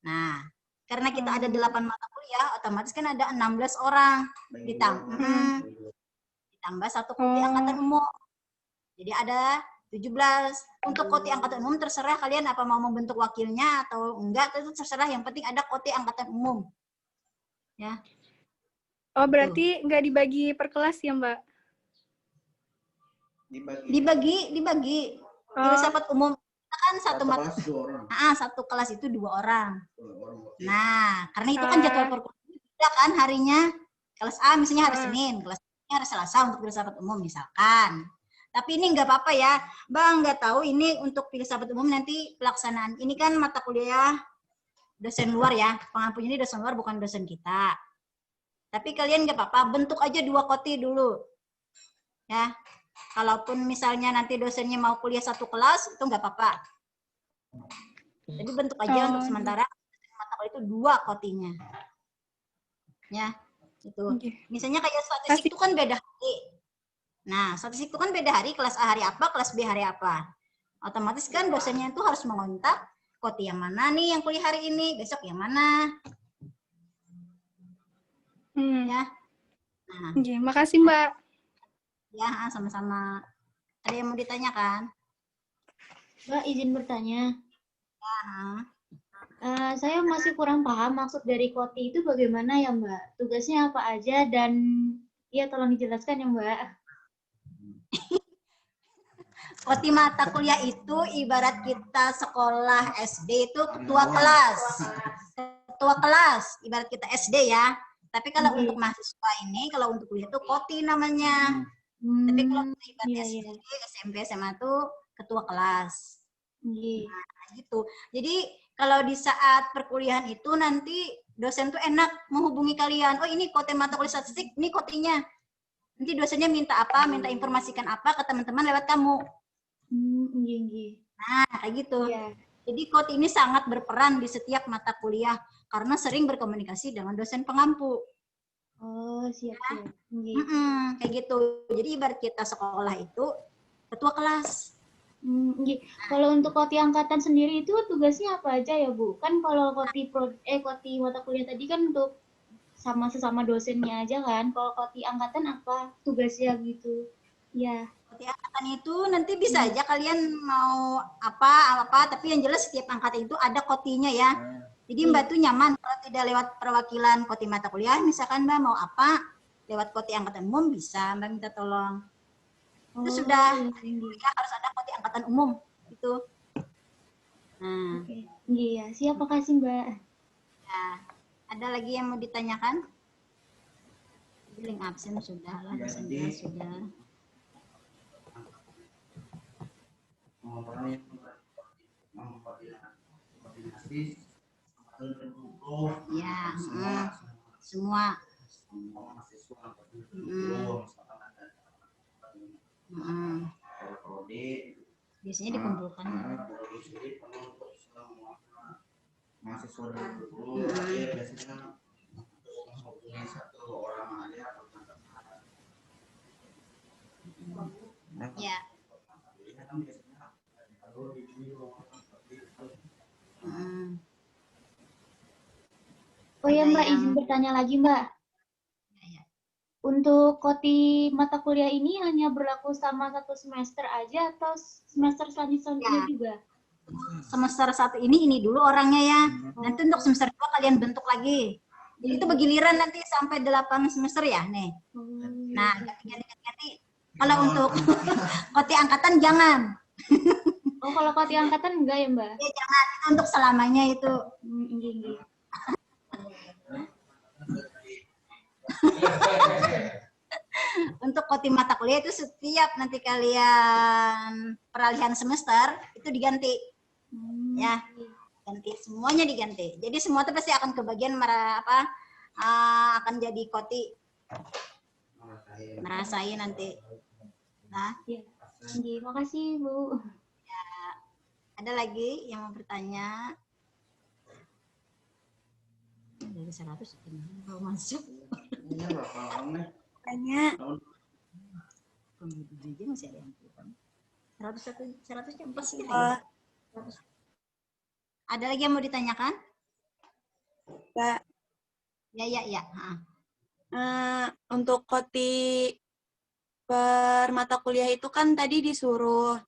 Nah, karena kita ada 8 mata kuliah, otomatis kan ada 16 orang. Ditambah 1 koti angkatan umum. Jadi ada 17. Untuk koti angkatan umum terserah kalian apa mau membentuk wakilnya atau enggak, itu terserah. Yang penting ada koti angkatan umum. Ya. Oh, berarti nggak dibagi per kelas ya, Mbak? Dibagi. Filsafat umum kita kan satu kelas itu 2 orang. Nah, karena itu kan jadwal perkuliahan beda kan harinya. Kelas A misalnya hari Senin, kelas B hari Selasa untuk filsafat umum misalkan. Tapi ini nggak apa-apa ya, Bang, nggak tahu ini untuk filsafat umum nanti pelaksanaan. Ini kan mata kuliah dosen luar ya, pengampunya ini dosen luar bukan dosen kita. Tapi kalian nggak apa-apa, bentuk aja 2 koti dulu. Ya, kalaupun misalnya nanti dosennya mau kuliah 1 kelas, itu nggak apa-apa. Jadi bentuk aja untuk sementara mata kuliah itu 2 kotinya. Ya, itu. Misalnya kayak statistik itu kan beda hari. Nah, statistik itu kan beda hari, kelas A hari apa, kelas B hari apa. Otomatis kan dosennya itu harus mengontak koti yang mana nih yang kuliah hari ini, besok yang mana. Ya. Nah. Makasih Mbak. Ya, sama-sama. Ada yang mau ditanyakan? Mbak, izin bertanya. Ya. Saya masih kurang paham maksud dari koti itu bagaimana ya Mbak? Tugasnya apa aja dan ya tolong dijelaskan ya Mbak. Koti mata kuliah itu ibarat kita sekolah SD itu ketua kelas. Ketua kelas, ibarat kita SD ya. Tapi kalau untuk mahasiswa ini, kalau untuk kuliah itu koti namanya. Tapi kalau ibarat SD, SMP, SMA itu ketua kelas. Nah, gitu. Jadi kalau di saat perkuliahan itu nanti dosen tuh enak menghubungi kalian. Oh, ini koti mata kuliah statistik, ini kotinya. Nanti dosennya minta apa, minta informasikan apa ke teman-teman lewat kamu. Nah, kayak gitu. Jadi koti ini sangat berperan di setiap mata kuliah karena sering berkomunikasi dengan dosen pengampu. Oh, siap. Kayak gitu. Jadi ibarat kita sekolah itu ketua kelas. Kalau untuk koti angkatan sendiri itu tugasnya apa aja ya Bu? Kan kalau koti mata kuliah tadi kan untuk sesama dosennya aja kan. Kalau koti angkatan apa tugasnya gitu? Ya. Koti angkatan itu nanti bisa aja kalian mau apa, tapi yang jelas setiap angkatan itu ada kotinya ya. Jadi Mbak tuh nyaman kalau tidak lewat perwakilan koti mata kuliah, misalkan Mbak mau apa, lewat koti angkatan umum bisa Mbak minta tolong. Itu sudah harus ada koti angkatan umum itu. Nah. Iya, siap, makasih Mbak. Ya. Ada lagi yang mau ditanyakan? Link absen sudah lah, sudah. Ya, semua. Biasanya dikumpulkan. Mahasiswa dulu, biasanya satu orang aja. Ya. Oh ya Mbak, izin bertanya lagi Mbak. Untuk koti mata kuliah ini hanya berlaku sama 1 semester aja atau semester selanjutnya juga? Semester 1 ini dulu orangnya ya. Nanti untuk semester 2 kalian bentuk lagi. Jadi itu bergiliran nanti sampai 8 semester ya, nih. Nah, ganti. Kalau untuk koti angkatan jangan. Oh, kalau koti angkatan enggak ya, Mbak? Ya jangan, itu untuk selamanya itu. Iya. Untuk koti mata kuliah itu setiap nanti kalian peralihan semester itu diganti. Ya, ganti, semuanya diganti. Jadi semua itu pasti akan kebagian akan jadi koti merasain nanti. Nah, Iya. Terima kasih, Bu. ya, ada lagi yang mau bertanya? Dari 100 kalau masuk. Ini berapa lama? Tanya. Pembimbing masih ada yang kurang. 100 jam pasti. Ada lagi yang mau ditanyakan? Mbak, Ya. untuk koti per mata kuliah itu kan tadi disuruh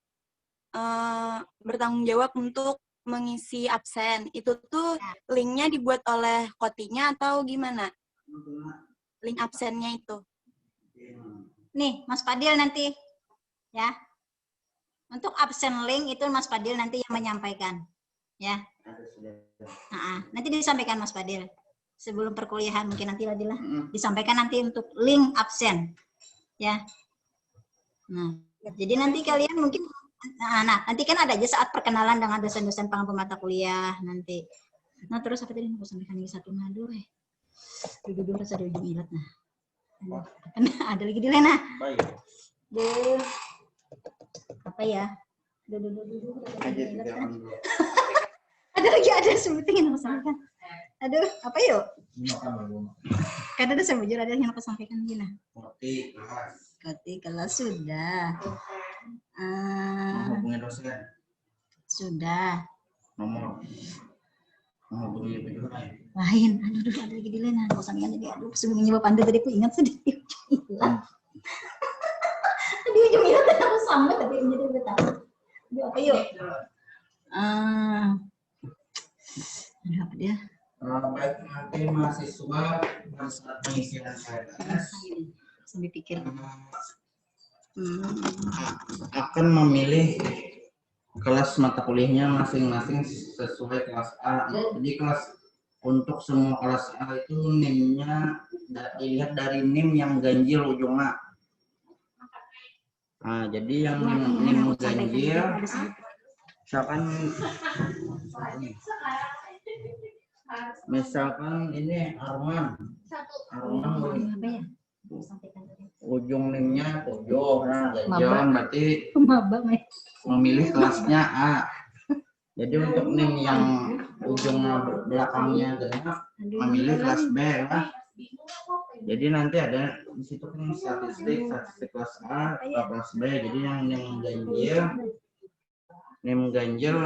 bertanggung jawab untuk mengisi absen. Itu tuh linknya dibuat oleh kotinya atau gimana? Link absennya itu. Nih, Mas Fadil nanti. Ya. Untuk absen link itu Mas Fadil nanti yang menyampaikan. Ya. Nanti disampaikan Mas Fadil. Sebelum perkuliahan mungkin nanti lagi lah. Disampaikan nanti untuk link absen. Ya. Nah, jadi nanti kalian mungkin nanti kan ada aja saat perkenalan dengan dosen-dosen pengampu mata kuliah nanti. Nah, terus apa tadi mau sampaikan lagi satu ngadu duduk rasa ada ujung ilat nah. Ada lagi di Lena. Baik. Apa ya? Duduk. Aja tidak Ada sebutin yang aku sampaikan. Aduh, apa yuk? Karena ada saya jujur ada yang aku sampaikan gini. Koti kelas sudah. Menghubungi dosen. Sudah. Nomor menghubungi penjualan. Lain. Aduh, ada lagi di Lena. Aku sampaikan jadi aduh, sebelumnya Bapak Anda tadi aku ingat sedikit. Tadi ujung ilat aku sama tapi jadi betul. Aduh, apa yuk? Aduh, apa dia? Baik nanti mahasiswa saat pengisian KRS Sambil pikir. akan memilih kelas mata kuliahnya masing-masing sesuai kelas A. Jadi untuk semua kelas A itu NIM-nya dilihat dari NIM yang ganjil ujung A. Nah, jadi yang NIM ganjil misalkan ini Arman ujung NIM-nya 7, nah ganjilan berarti memilih kelasnya A. Jadi untuk NIM yang ujungnya belakangnya genap memilih kelas B lah. Jadi nanti ada di situ kan statistik kelas A atau kelas B. Jadi yang NIM ganjil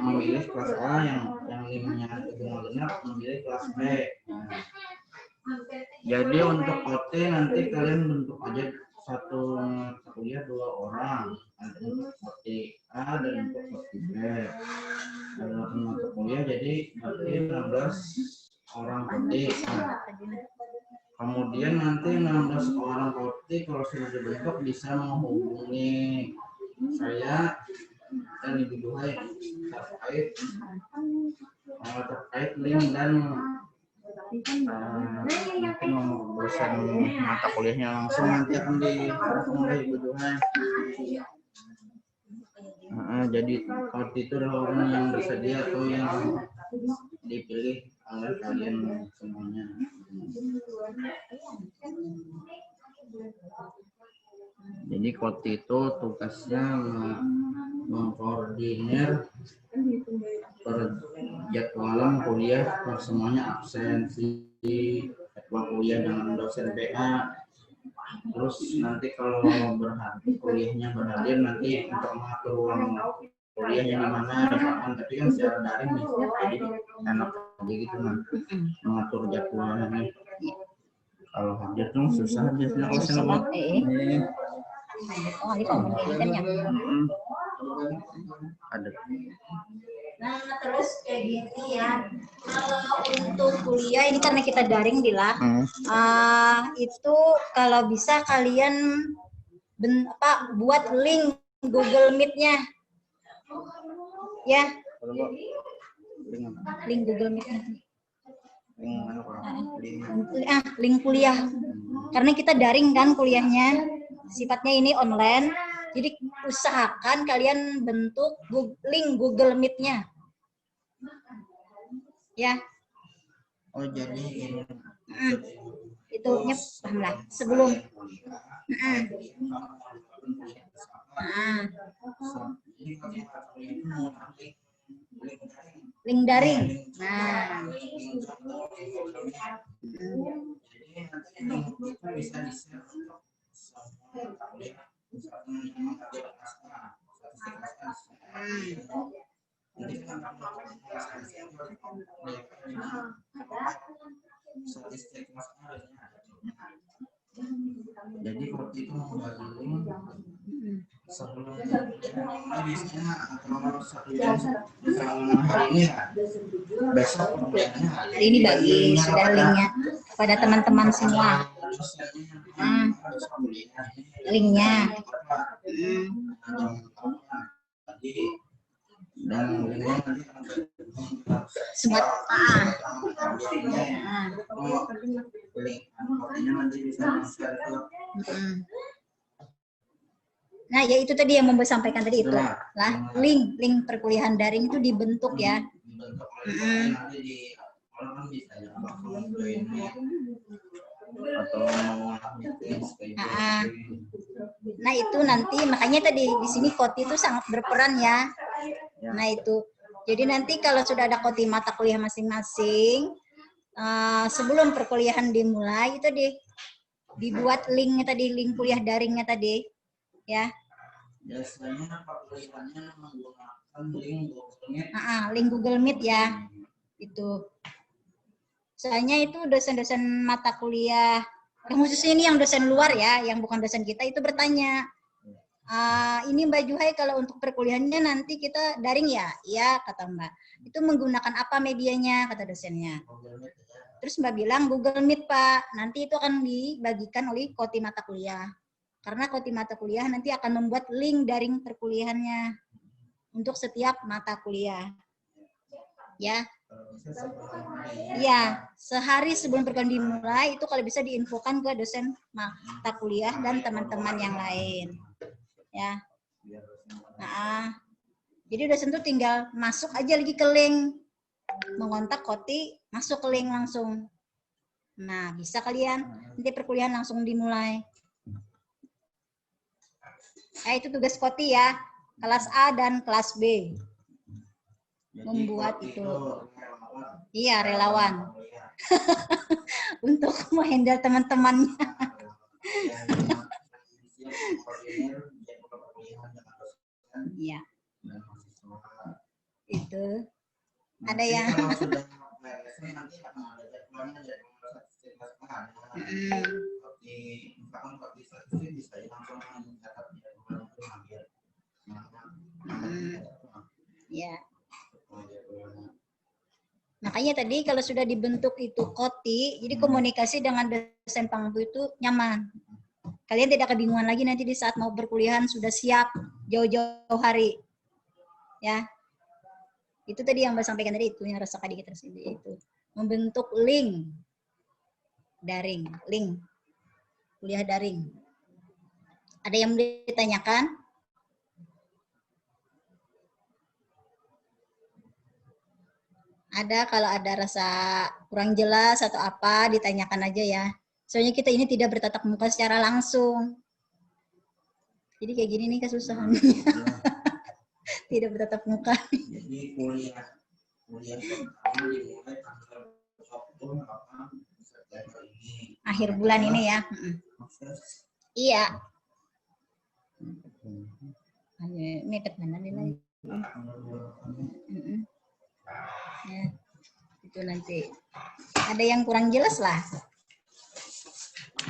memilih kelas A, yang NIM-nya ujungnya genap memilih kelas B. Jadi untuk OT nanti kalian bentuk aja satu kuliah 2 orang, untuk OT A dan untuk OT B. Kalau mata kuliah jadi berarti 16 orang OT. Kemudian nanti 16 orang OT kalau sudah dibentuk bisa menghubungi saya dan Ibu Duhai terkait link dan mungkin nomor dosen mata kuliahnya langsung nanti akan dihubungi oleh Ibu Duhai. Jadi waktu itu adalah orang yang bersedia atau yang dipilih oleh kalian semuanya. Jadi koti itu tugasnya mengkoordinir perjadwalan kuliah semuanya, absensi, jadwal kuliah dengan dosen BA. Terus nanti kalau kuliahnya berhadir nanti untuk mengatur ruang kuliahnya di mana misalkan, tapi kan secara daring nih, jadi enak aja gitu kan mengatur jadwalnya. Kalau hadir tuh susah biasanya kalau selama ada. Nah, terus kayak gini ya. Kalau untuk kuliah ini karena kita daring Dila, itu kalau bisa kalian buat link Google Meet-nya, ya. Link Google Meet-nya. Link kuliah. Karena kita daring kan kuliahnya, sifatnya ini online. Jadi usahakan kalian bentuk link Google Meet-nya. Ya. Oh, jadi ini Itunya paham lah sebelum. Link daring. Nah. Jadi waktu itu membagi link sebelum biasanya kalau 1 jam hari ini ya, besok pembeliannya Hari ini bagi sudah linknya kepada teman-teman semua. Linknya. Dan linknya nanti Semua. Nah, ya itu tadi yang Mbak sampaikan tadi itu. Lah, link perkuliahan daring itu dibentuk ya. Nah, itu nanti makanya tadi di sini Koti itu sangat berperan ya. Nah, itu. Jadi nanti kalau sudah ada Koti mata kuliah masing-masing, sebelum perkuliahan dimulai itu dibuat linknya tadi, link kuliah daringnya tadi, ya. Biasanya perkuliahannya menggunakan link Google Meet. Link Google Meet ya, itu. Soalnya itu dosen-dosen mata kuliah, yang khususnya ini yang dosen luar ya, yang bukan dosen kita itu bertanya, ini Mbak Juhai kalau untuk perkuliahannya nanti kita daring ya? Iya, kata Mbak. Itu menggunakan apa medianya, kata dosennya. Terus Mbak bilang Google Meet Pak, nanti itu akan dibagikan oleh Koti mata kuliah. Karena Koti mata kuliah nanti akan membuat link daring perkuliahannya untuk setiap mata kuliah. Ya. Iya, sehari sebelum perkuliahan dimulai itu kalau bisa diinfokan ke dosen mata kuliah dan teman-teman yang lain. Ya. Jadi dosen tuh tinggal masuk aja lagi ke link, mengontak Koti, masuk ke link langsung. Nah, bisa kalian nanti perkuliahan langsung dimulai. Itu tugas Koti ya, kelas A dan kelas B. Membuat itu. Iya, relawan. Untuk menghandle teman-temannya. Iya. Itu. Ada yang ya. Makanya tadi kalau sudah dibentuk itu Koti, jadi komunikasi dengan dosen pangku itu nyaman. Kalian tidak kebingungan lagi nanti di saat mau berkuliahan sudah siap jauh-jauh hari. Ya. Itu tadi yang Mbak sampaikan tadi itu yang rasa tadi kita itu. Membentuk link daring, link kuliah daring. Ada yang ditanyakan? Ada, kalau ada rasa kurang jelas atau apa, ditanyakan aja ya. Soalnya kita ini tidak bertatap muka secara langsung. Jadi kayak gini nih kesusahan. Tidak bertatap muka. Jadi kuliah pertama dimulai tanggal 28 September ini. Akhir bulan ini ya. Iya. Ini mana nih? Ya, itu nanti ada yang kurang jelas lah.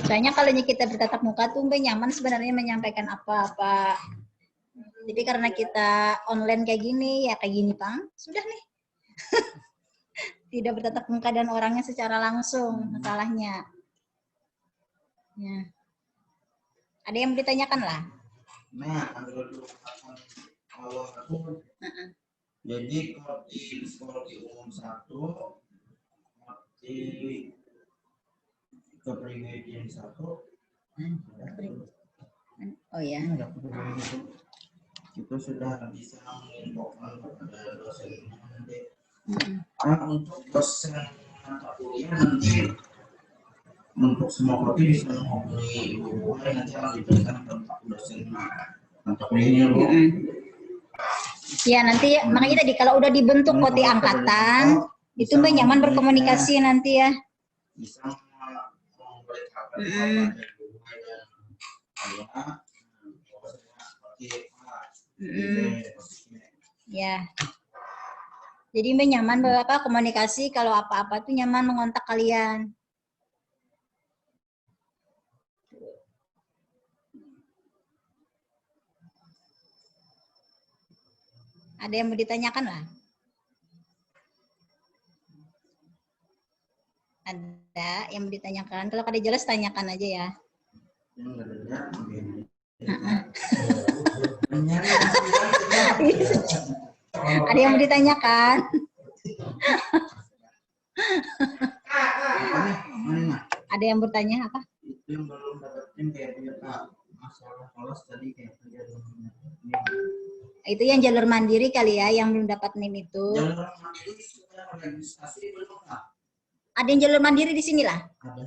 Soalnya kalau kita bertatap muka tuh Mbak nyaman sebenarnya menyampaikan apa-apa. Jadi karena kita online kayak gini ya kayak gini Pang, sudah nih. tidak bertatap muka dan orangnya secara langsung masalahnya. Ya. Ada yang mau ditanyakan lah? Nah, kalau aku, jadi koti umum 1, koti kepribadian 1, oh ya. Itu sudah bisa menginfokan kepada dosen nanti. Untuk dosen mata kuliah nanti untuk semua koti bisa menghubungi ibu nanti akan diberikan kontak dosen mata kuliahnya Bu. Ya nanti makanya tadi kalau udah dibentuk koti angkatan itu Mbak nyaman berkomunikasi nanti ya. Bisa memberi kabar kepada ibu dan Ya. Jadi Mbak nyaman Bapak komunikasi kalau apa-apa tuh nyaman mengontak kalian. Ada yang mau ditanyakan lah? Ada yang mau ditanyakan? Kalau kada jelas tanyakan aja ya. Ada yang mau ditanyakan? Ada yang bertanya apa? itu yang belum dapetin kayak masalah polos tadi kayak Itu yang jalur mandiri kali ya, yang belum dapat NIM itu. jalur mandiri sudah registrasi belum Kak? Ada yang jalur mandiri di sini lah? Ada.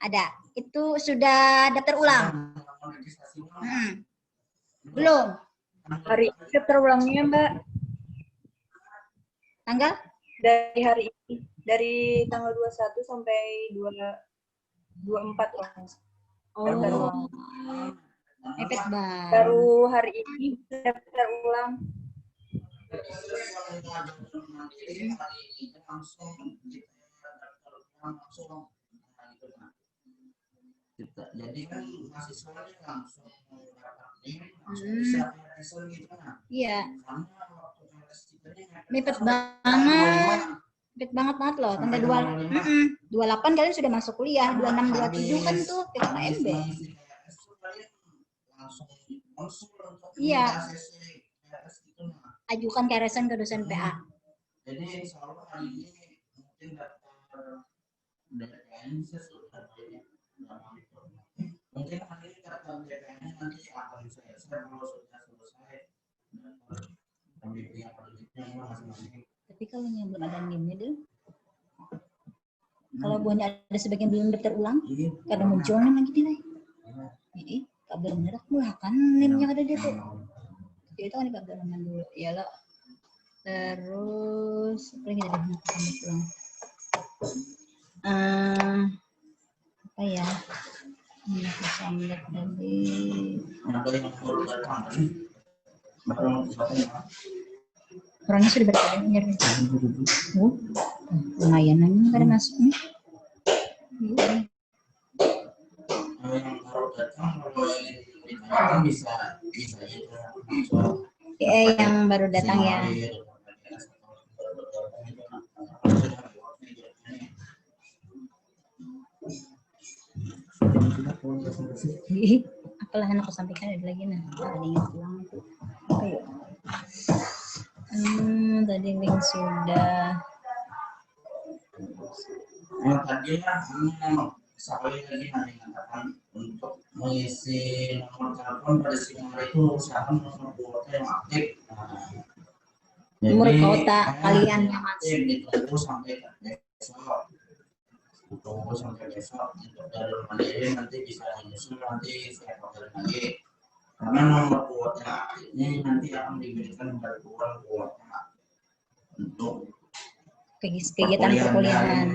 Ada. Itu sudah daftar ulang? Registrasi ulang. Belum? Hari daftar ulangnya Mbak Tanggal? dari hari ini, dari tanggal 21 sampai 24 daftar ulang. Mepet banget. Baru hari ini daftar ulang. Jadi kan mahasiswanya langsung bisa gitu kan? Iya. Mepet banget. Mepet banget loh. Tanggal 28 kalian sudah masuk kuliah. 26, 27 kan tuh PKMB. Iya. Ajukan keresan ke dosen PA. Jadi insya Allah hari ini mungkin daftar DPN bisa sudah mungkin hari ini daftar DPN nanti akan saya kalau sudah selesai kami punya penelitian masing-masing. Tapi kalau yang belum ada NIM-nya deh, kalau buahnya ada sebagian belum daftar ulang, kadang munculnya lagi nilai. Kabar merah pula kan NIM-nya ada di situ. Jadi itu kan dikabarkan dulu. Iyalah. Terus apa lagi tadi ulang? Apa ya? Ini bisa melihat tadi. Orangnya sudah berapa nyari? Lumayan aja nggak ada masuk nih. Yang baru datang ya. Apalah yang aku sampaikan ada lagi nah. Ada yang pulang itu. Oke. Tadi link sudah. Tadinya sekali lagi mengatakan untuk mengisi nomor telepon pada sinar itu usahakan nomor kuota yang aktif. Nomor kuota kalian yang aktif ditunggu sampai besok. Tunggu sampai besok untuk jalur mandiri nanti bisa menyusul nanti saya kabarin lagi. Karena nomor kuota ini nanti akan diberikan bantuan kuota untuk kegiatan perkuliahan.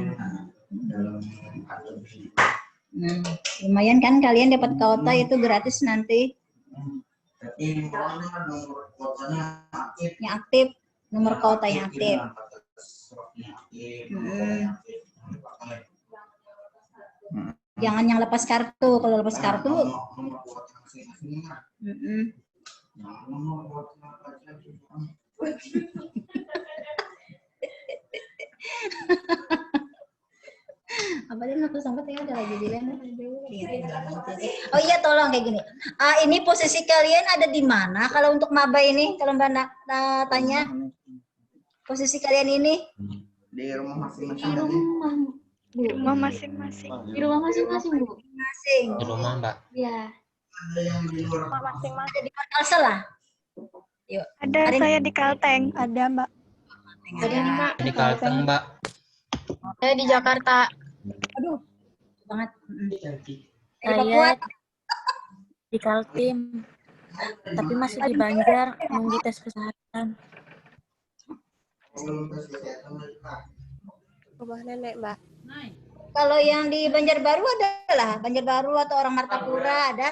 Nah, lumayan kan kalian dapat kuota itu gratis nanti. Tapi nomor kuotanya aktif. Yang aktif, nomor kuota yang aktif. Jangan yang lepas kartu. Kalau lepas kartu, Padahal aku sempat ya ada lagi bilang. Oh iya, tolong kayak gini. Ini posisi kalian ada di mana kalau untuk maba ini? Kalau Mbak tanya, posisi kalian ini? Di rumah Di masing-masing. rumah, Bu. Di rumah masing-masing. Di rumah masing-masing, Bu. Masing. Di rumah, Mbak. Iya. Ada yang di luar. Ada di Kalsel lah. Yuk. Ada Ada saya di Kalteng. Ada, Mbak. Ada nih, Mbak. Ini Kalteng, Mbak. Saya di Jakarta. Aduh, banget. Saya di Kaltim. Tapi masih di Banjar, nunggu tes kesehatan. Rumah nenek, Mbak. Kalau yang di Banjarbaru ada lah, Banjarbaru atau orang Martapura ada.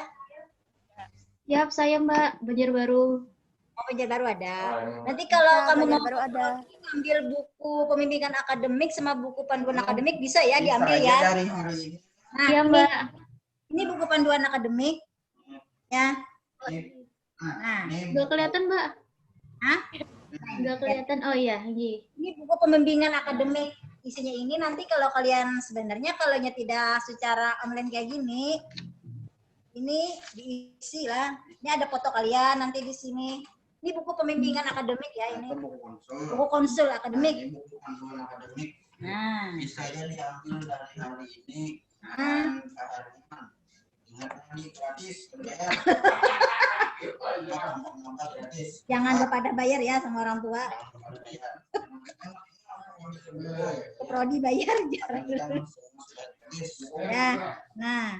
Siap, saya Mbak, Banjarbaru. Oh, Banjarbaru ada. Nanti kalau kamu mau Banjarbaru ada. ambil buku pembimbingan akademik sama buku panduan akademik bisa ya diambil Bisa ya. aja dari hari ini. Nah, Iya, Mbak. ini buku panduan akademik ya. Nah, Nggak kelihatan, Mbak. Hah? Nggak kelihatan. Oh iya, iya. ini buku pembimbingan akademik. Isinya ini nanti kalau kalian sebenarnya kalau tidak secara online kayak gini, ini diisi lah. Ini ada foto kalian nanti di sini. Ini buku pembimbingan akademik ya ini. Buku konsul akademik. Ini buku panduan akademik. Nah, Bisa aja diambil dari hari ini. Hmm. Ke hari depan. Ingat ini gratis, berbayar. Gratis. jangan pada bayar ya sama orang tua. Ke Prodi bayar jarang. Ya, nah.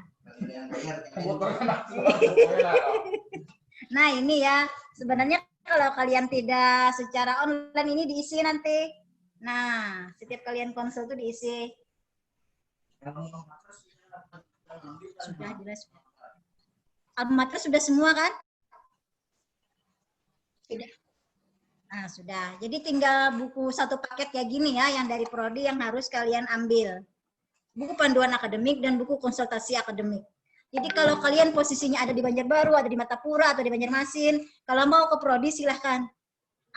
Nah ini ya, sebenarnya kalau kalian tidak secara online ini diisi nanti. Nah, setiap kalian konsul tuh diisi. Sudah jelas. Alma mater sudah semua kan? Sudah. Nah, sudah. Jadi tinggal buku satu paket kayak gini ya, yang dari Prodi yang harus kalian ambil. Buku panduan akademik dan buku konsultasi akademik. Jadi kalau kalian posisinya ada di Banjarbaru, ada di Martapura, atau di Banjarmasin, kalau mau ke Prodi silahkan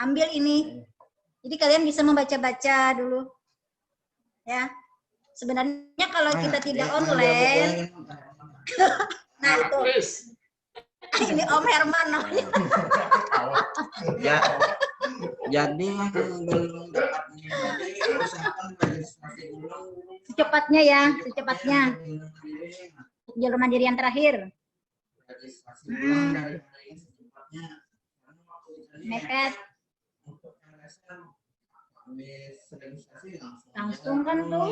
ambil ini. Jadi kalian bisa membaca-baca dulu. Ya. Sebenarnya kalau kita tidak online, nah itu. Ini Om Herman namanya. Ya, jadi yang belum dapat usahakan registrasi dulu. Secepatnya ya, secepatnya. Jalur mandiri yang terakhir. Registrasi ulang dari hari ini secepatnya. Mepet. Untuk LSM, habis registrasi Langsung kan tuh.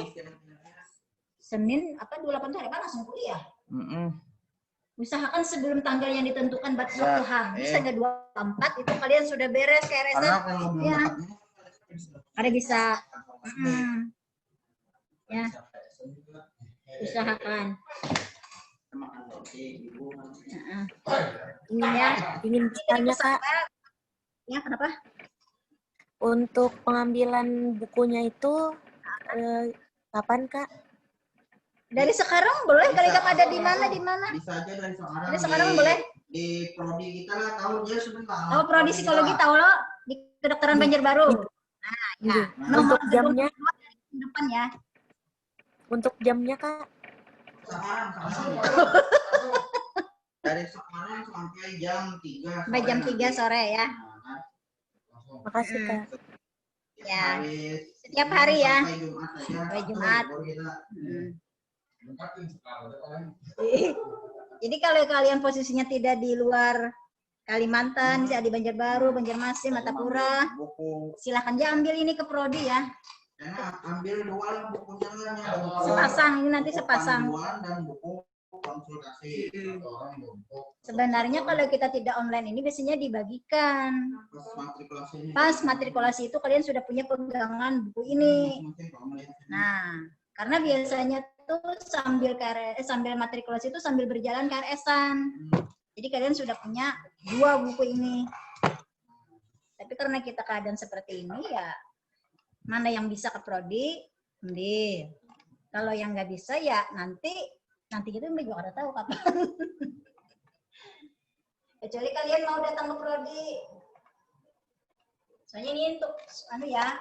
Senin apa 28 tuh hari apa langsung kuliah. Usahakan sebelum tanggal yang ditentukan batas waktu habis tanggal 24 itu kalian sudah beres ke RSM. Karena kalau belum Ya. dapat Ada bisa. Ya. Usahakan. Ingin bertanya, Kak, Ya, kenapa? untuk pengambilan bukunya itu kapan, Kak? Dari sekarang boleh kali Kak ada di mana? bisa aja dari sekarang. Dari sekarang boleh. Di prodi kita lah tahu dia sebentar. Oh, prodi psikologi tahu lo di kedokteran Banjarbaru. Nah, ya. Nomor Untuk jamnya, depan ya. untuk jamnya, Kak. Sekarang. Dari sekarang sampai jam 3. Sampai jam 3 sore ya. Makasih, Kak. Ya. Setiap hari ya. Sampai Jumat aja. Sampai Jumat. Baru kita Jadi kalau kalian posisinya tidak di luar Kalimantan, misalnya di Banjarbaru, Banjarmasin, Martapura, buku. silahkan aja ambil ini ke prodi ya. Karena ambil dua lah bukunya lah. Ada buku Sepasang, ini nanti buku sepasang. panduan dan buku konsultasi. Sebenarnya kalau kita tidak online ini biasanya dibagikan. Pas matrikulasinya. Pas matrikulasi itu kalian sudah punya pegangan buku ini. Nah, karena biasanya tuh sambil sambil matrikulasi itu sambil berjalan ke RS-an. Jadi kalian sudah punya dua buku ini. Tapi karena kita keadaan seperti ini ya mana yang bisa ke prodi, ambil. Kalau yang nggak bisa ya nanti kita juga nggak tahu kapan. Kecuali kalian mau datang ke prodi. Soalnya ini untuk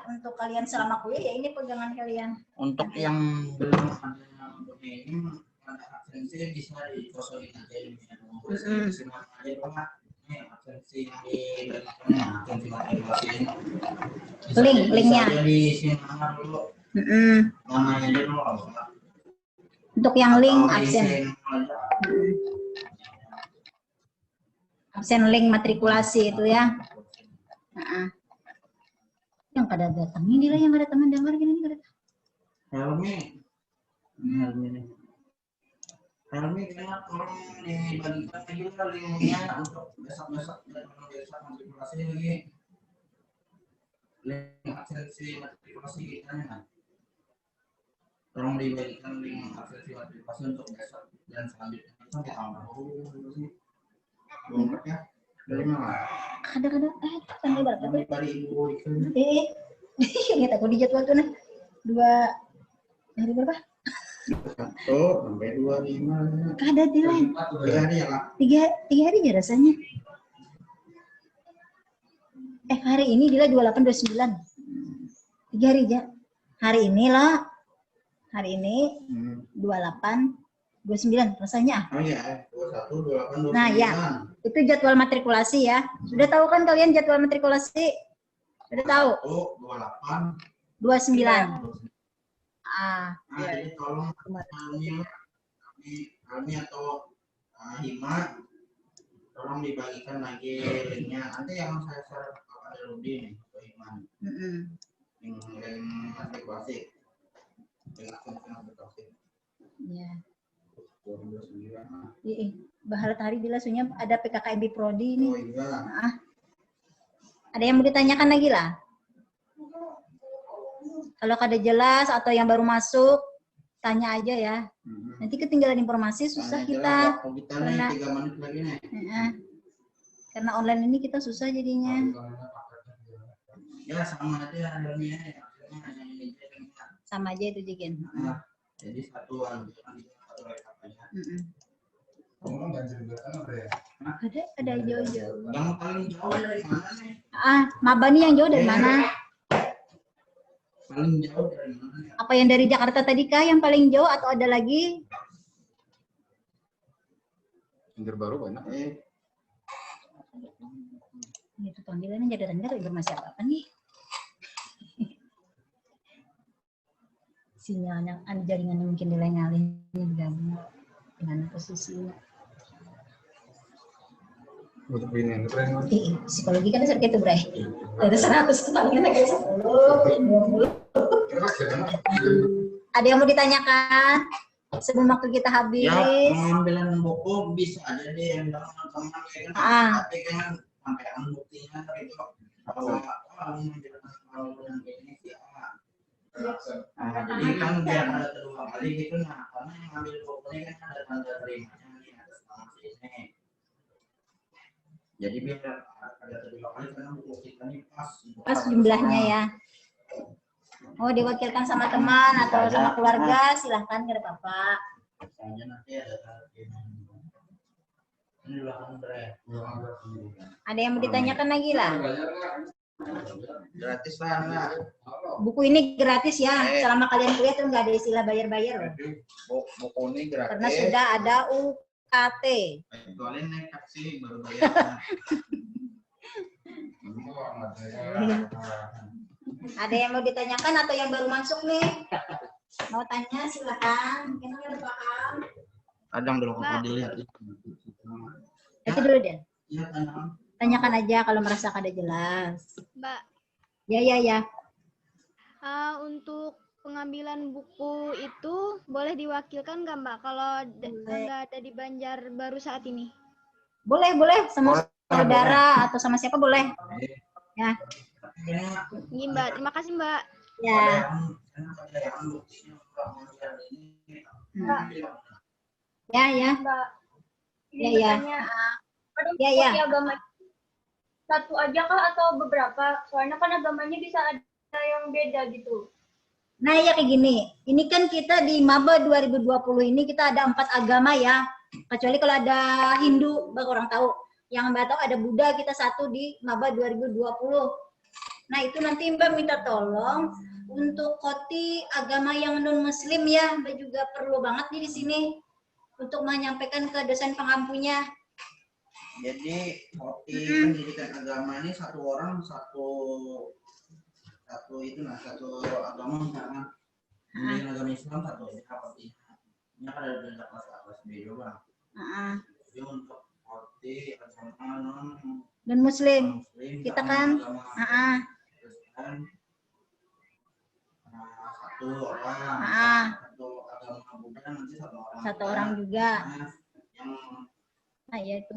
untuk kalian selama kuliah ya ini pegangan kalian. Untuk yang belum ada untuk ini ada absensi bisa dikosongin aja ini. Absensi di absensi matrikulasi ini. Linknya. Bisa di sini dulu. Namanya dulu. Untuk yang link absen. Absen link matrikulasi itu ya. Yang pada datang ini lah yang ada teman dengar gini nih. Helmi kayaknya tolong dibagikan juga linknya untuk besok matrikulasi lagi. Link absensi matrikulasi kita nih. Tolong dibagikan link absensi matrikulasi untuk besok dan selanjutnya sampai tahun baru sih. Belum ya? Dari mana? Kadang-kadang tanggal berapa tuh? Dari ibu itu. Ingat aku di jadwal tuh nah. 2 hari berapa? 1 sampai 25. Ada di lain. 3 hari ya Kak? 3 hari aja rasanya. Hari ini Dila 28 29. 3 hari aja. Hari ini lah. Hari ini 28 29 rasanya. Oh iya, 21 28 29. Nah, ya. Itu jadwal matrikulasi ya. Sudah tahu kan kalian jadwal matrikulasi? Sudah tahu? 28 29. Jadi tolong Almi atau Hima tolong dibagikan lagi linknya. Nanti yang saya share kepada Rudi nih, ke Hima. Link matrikulasi. Iya. Bahalat hari dilasunya ada PKKMB Prodi ini. Oh iya. Ada yang mau ditanyakan lagi lah? Kalau ada jelas atau yang baru masuk, tanya aja ya. Nanti ketinggalan informasi susah kita. Karena 3 menit lagi nih. Karena online ini kita susah jadinya. Ya sama aja adanya. Sama aja itu Jigen. Jadi satuan. Ada jauh-jauh. Yang paling jauh dari mana nih? Maba nih yang jauh dari mana? Paling jauh dari mana? Apa yang dari Jakarta tadi kah yang paling jauh atau ada lagi? Sumber baru banyak. Itu panggilannya jadi rendah informasi apa nih? Sinyalnya jaringannya mungkin dileng-aleng bergabung dengan posisinya. Untuk ini keren. Psikologi kan seperti itu, Bray. Dari 100 pertanyaan kayak 10, 20. Ada yang mau ditanyakan sebelum waktu kita habis? Ya, pengambilan buku bisa aja deh yang teman-teman tapi kan sampaikan buktinya gitu. Kalau jadi kan biar ada kedua kali gitu karena yang ambil bukunya kan ada tanda terimanya nih atas nama ini. Jadi biar ada kedua kali karena buku kita ini pas jumlahnya ya. Oh, diwakilkan sama teman atau sama keluarga, silahkan nggak ada apa-apa. Misalnya nanti ada tanda terimanya. Ini belakang Ada yang mau ditanyakan lagi lah? Gratis lah. Buku ini gratis ya, selama kalian kuliah tuh nggak ada istilah bayar-bayar loh. Buku ini gratis. Karena sudah ada UKT. Kecuali naik taksi baru bayar. Ada yang mau ditanyakan atau yang baru masuk nih? Mau tanya silakan. Mungkin ada paham. Kadang belum dilihat. Itu dulu deh. Iya, tanyakan aja kalau merasa kada jelas. Mbak. Ya. Untuk pengambilan buku itu boleh diwakilkan nggak Mbak kalau nggak ada di Banjarbaru saat ini? Boleh. Sama saudara atau sama siapa boleh. Ya. Ini Mbak, terima kasih Mbak. Ya. Ya. Mbak. Ya. Ya. Agama satu aja kah atau beberapa? Soalnya kan agamanya bisa ada yang beda gitu. Nah ya kayak gini, ini kan kita di Maba 2020 ini kita ada 4 agama ya. Kecuali kalau ada Hindu, Mbak kurang tahu. Yang Mbak tahu ada Buddha, kita satu di Maba 2020. Nah, itu nanti Mbak minta tolong untuk koti agama yang non-muslim ya. Mbak juga perlu banget nih di sini untuk menyampaikan ke dosen pengampunya. Jadi koti pendidikan agama ini satu orang satu agama misalkan pendidikan agama Islam satu ini kotinya. Ini kan ada beda kelas B juga. Jadi untuk koti agama Non muslim kita kan satu orang satu agama Buddha nanti satu orang juga. Yang Nah ya itu.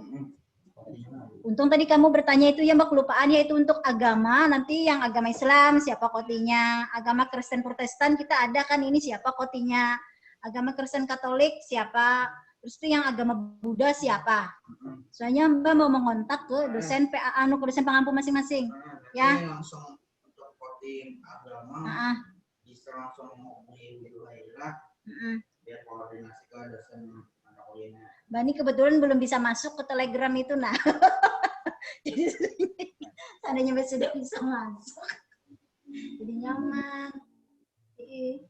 Untung tadi kamu bertanya itu ya Mbak, kelupaan, yaitu untuk agama. Nanti yang agama Islam siapa kotinya, agama Kristen Protestan kita ada kan ini siapa kotinya, agama Kristen Katolik siapa, terus itu yang agama Buddha siapa. Soalnya Mbak mau mengontak ke dosen PA, ke dosen pengampu masing-masing. Ya. Langsung untuk koti agama bisa langsung menghubungi Ibu Laila biar koordinasi ke dosen mata kuliahnya. Mbak ini kebetulan belum bisa masuk ke Telegram itu, nah. Jadi seandainya Mbak sudah bisa masuk, jadi nyaman. Jadi,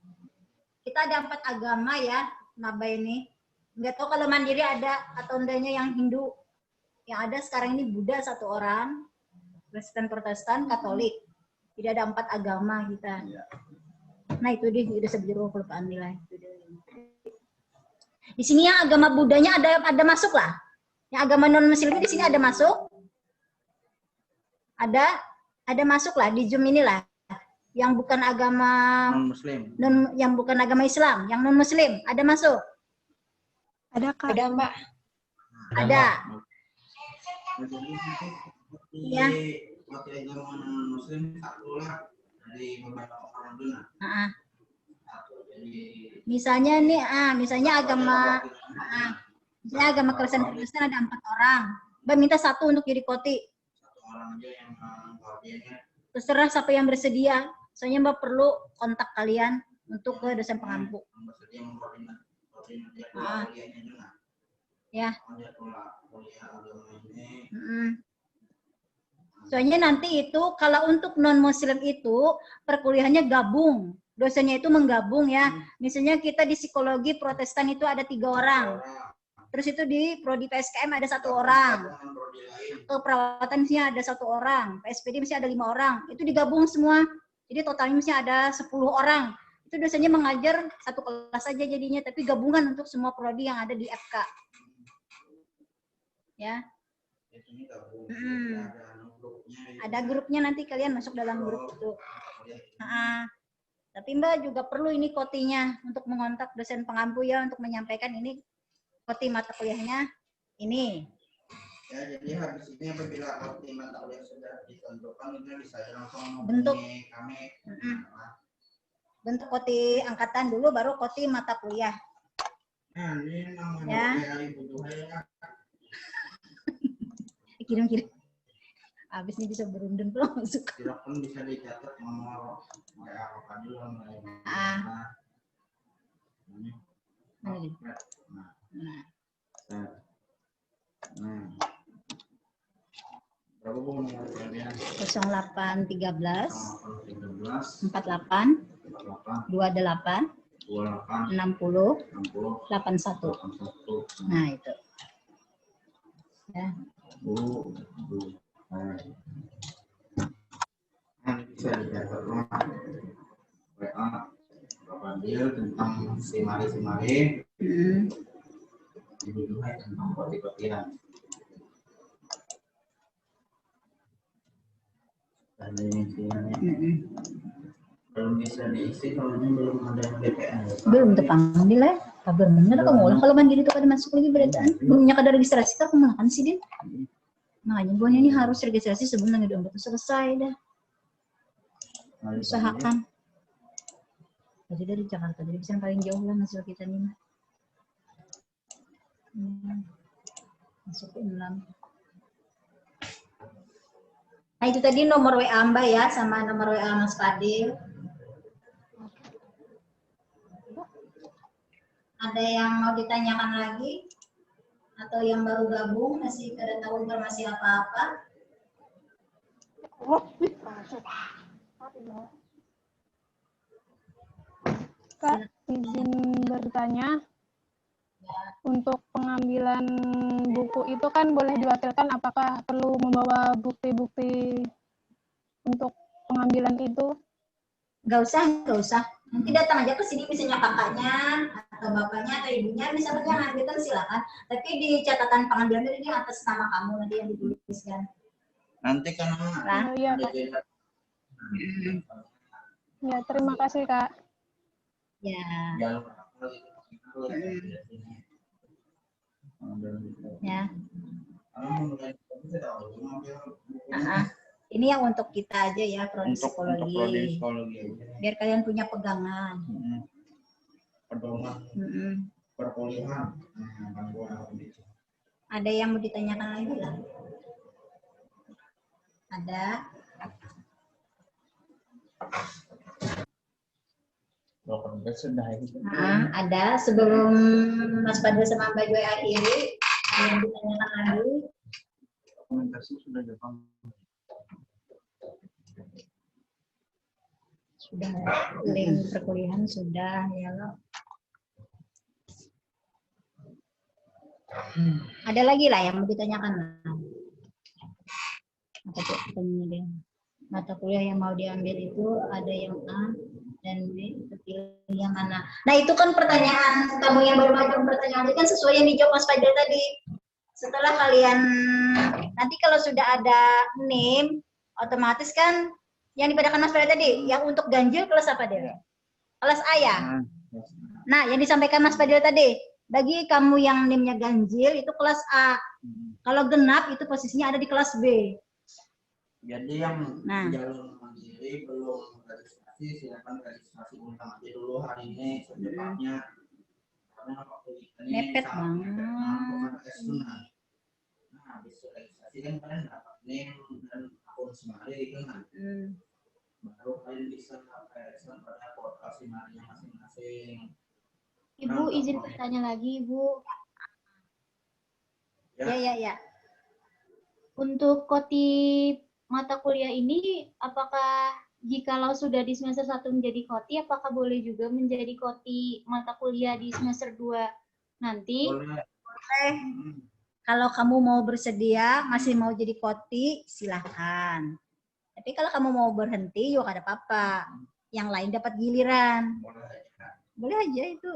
kita ada 4 agama ya, Maba ini. Nggak tahu kalau Mandiri ada atau enggaknya yang Hindu. Yang ada sekarang ini Buddha 1 orang, Kristen Protestan, Katolik. Jadi ada 4 agama kita. Nah itu dia udah sebiru kelupaan nilai. Di sini yang agama Buddhanya ada masuk lah. Yang agama non Muslim di sini ada masuk. Ada masuk lah di Zoom inilah. Yang bukan agama Non Muslim. Yang bukan agama Islam, yang non Muslim ada masuk. Ada Kak. Ada Mbak. Ada. Ya. Koti agama non Muslim satu lah dari beberapa orang dulu. Misalnya nih, misalnya agama Kristen Protestan ada 4 orang. Mbak minta 1 untuk jadi koti. 1 orang aja yang koordinatnya. Terserah siapa yang bersedia. Soalnya Mbak perlu kontak kalian untuk ke dosen pengampu. Bersedia mengkoordinasi kuliahnya juga. Ya. Kuliah agama ini. Soalnya nanti itu kalau untuk non Muslim itu perkuliahannya gabung. Dosennya itu menggabung ya. Misalnya kita di psikologi Protestan itu ada 3 orang. Terus itu di prodi PSKM ada 1 orang. Keperawatan misalnya ada 1 orang. PSPD misalnya ada 5 orang. Itu digabung semua. Jadi totalnya misalnya ada 10 orang. Itu dosennya mengajar 1 kelas saja jadinya, tapi gabungan untuk semua prodi yang ada di FK. Ya. Ada grupnya, nanti kalian masuk dalam grup itu. Tapi Mbak juga perlu ini kotinya untuk mengontak dosen pengampu ya, untuk menyampaikan ini koti mata kuliahnya ini. Ya, jadi habis ini apabila koti mata kuliah sudah ditentukan, itu bisa langsung bentuk kami. Bentuk koti angkatan dulu, baru koti mata kuliah. Nah, ini namanya Ibu Duhaya. Kirim-kirim. Habis ini bisa berundun pulang masuk. Silakan bisa dicatat nomor apa dulu. Berapa Bu nomor kalian? 0813 48 28 60 80 81. Nah, itu. Ya. Bisa dicatat rumah WA Bapak Bil tentang simari Ibu Duhai tentang koti-kotian. Dan ini isinya belum bisa diisi kalau ini belum ada BPN. Belum terpanggil ya. Kabar bener kamu ulah kalau mandiri tuh kada masuk lagi beritaan. Belumnya kada registrasi kan kamu makan sih Din. Makanya buahnya ini harus registrasi sebelum nangis itu selesai dah. Usahakan. Jadi dari Jakarta, jadi bisa paling jauh lah masuk kita nih. Masuk ke 6. Nah itu tadi nomor WA Mbak ya, sama nomor WA Mas Fadil. Ada yang mau ditanyakan lagi? Atau yang baru gabung masih kada tahu informasi apa-apa? Kak, izin bertanya. Untuk pengambilan buku itu kan boleh diwakilkan, apakah perlu membawa bukti-bukti untuk pengambilan itu? Nggak usah. Nanti datang aja ke sini, misalnya kakaknya, atau bapaknya, atau ibunya, misalnya ngambilkan silakan. Tapi di catatan pengambilan ini atas nama kamu nanti yang dituliskan. Nanti kan Iya, Kak. Ya, terima kasih, Kak. Ya. Ya. Ini yang untuk kita aja ya, prodi psikologi. Biar kalian punya pegangan. Perkuliahan. Ada yang mau ditanyakan lagi lah? Ada? Ada. Sebelum Mas Fadil sama Mbak Joy akhiri, ada yang ditanyakan lagi? Dokumentasi sudah jawab. Sudah, link perkuliahan sudah ya lo. Ada lagi lah yang mau ditanyakan lah. Apa tuh pertanyaannya dia? Mata kuliah yang mau diambil itu ada yang A dan B, pilih yang mana? Nah itu kan pertanyaan kamu yang baru maju pertanyaan itu kan sesuai yang dijawab Mas Fadil tadi. Setelah kalian nanti kalau sudah ada NIM, otomatis kan yang dibedakan Mas Fadil tadi, yang untuk ganjil kelas apa dia? Kelas A ya? Nah, yang disampaikan Mas Fadil tadi, bagi kamu yang NIM-nya ganjil itu kelas A. Kalau genap itu posisinya ada di kelas B. Jadi yang jalur mandiri belum registrasi, silakan registrasi ulang aja dulu hari ini secepatnya. Karena waktu ini Mepet banget. Nah, habis registrasi kan kalian dapat NIM dan akun Simari kan. Baru kalian bisa registrasi pada portal Simarinya masing-masing. Ibu izin bertanya lagi, Ibu. Ya. Untuk koti mata kuliah ini, apakah jikalau sudah di semester 1 menjadi koti, apakah boleh juga menjadi koti mata kuliah di semester 2 nanti? Boleh. Kalau kamu mau bersedia, masih mau jadi koti, silahkan. Tapi kalau kamu mau berhenti, yuk ada apa-apa. Yang lain dapat giliran. Boleh aja itu,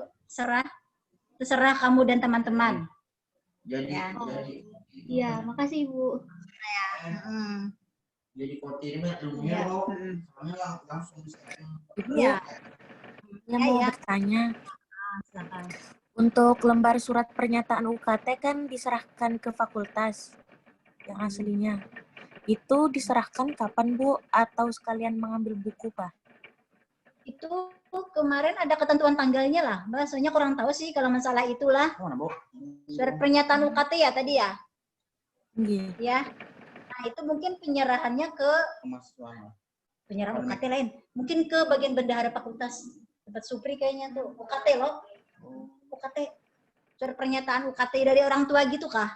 terserah kamu dan teman-teman. Jadi, iya, makasih Ibu. Jadi koti ini ilmunya loh, soalnya langsung Iya. Yang mau bertanya, untuk lembar surat pernyataan UKT kan diserahkan ke fakultas yang aslinya. Itu diserahkan kapan, Bu? Atau sekalian mengambil buku, Pak? Itu kemarin ada ketentuan tanggalnya lah. Bahasanya kurang tahu sih kalau masalah itulah. Surat pernyataan UKT ya tadi ya? Ya. Nah, itu mungkin penyerahannya ke penyerahan UKT lain. Mungkin ke bagian bendahara fakultas. Tempat Supri kayaknya tuh. UKT loh. UKT. Surat pernyataan UKT dari orang tua gitu kah?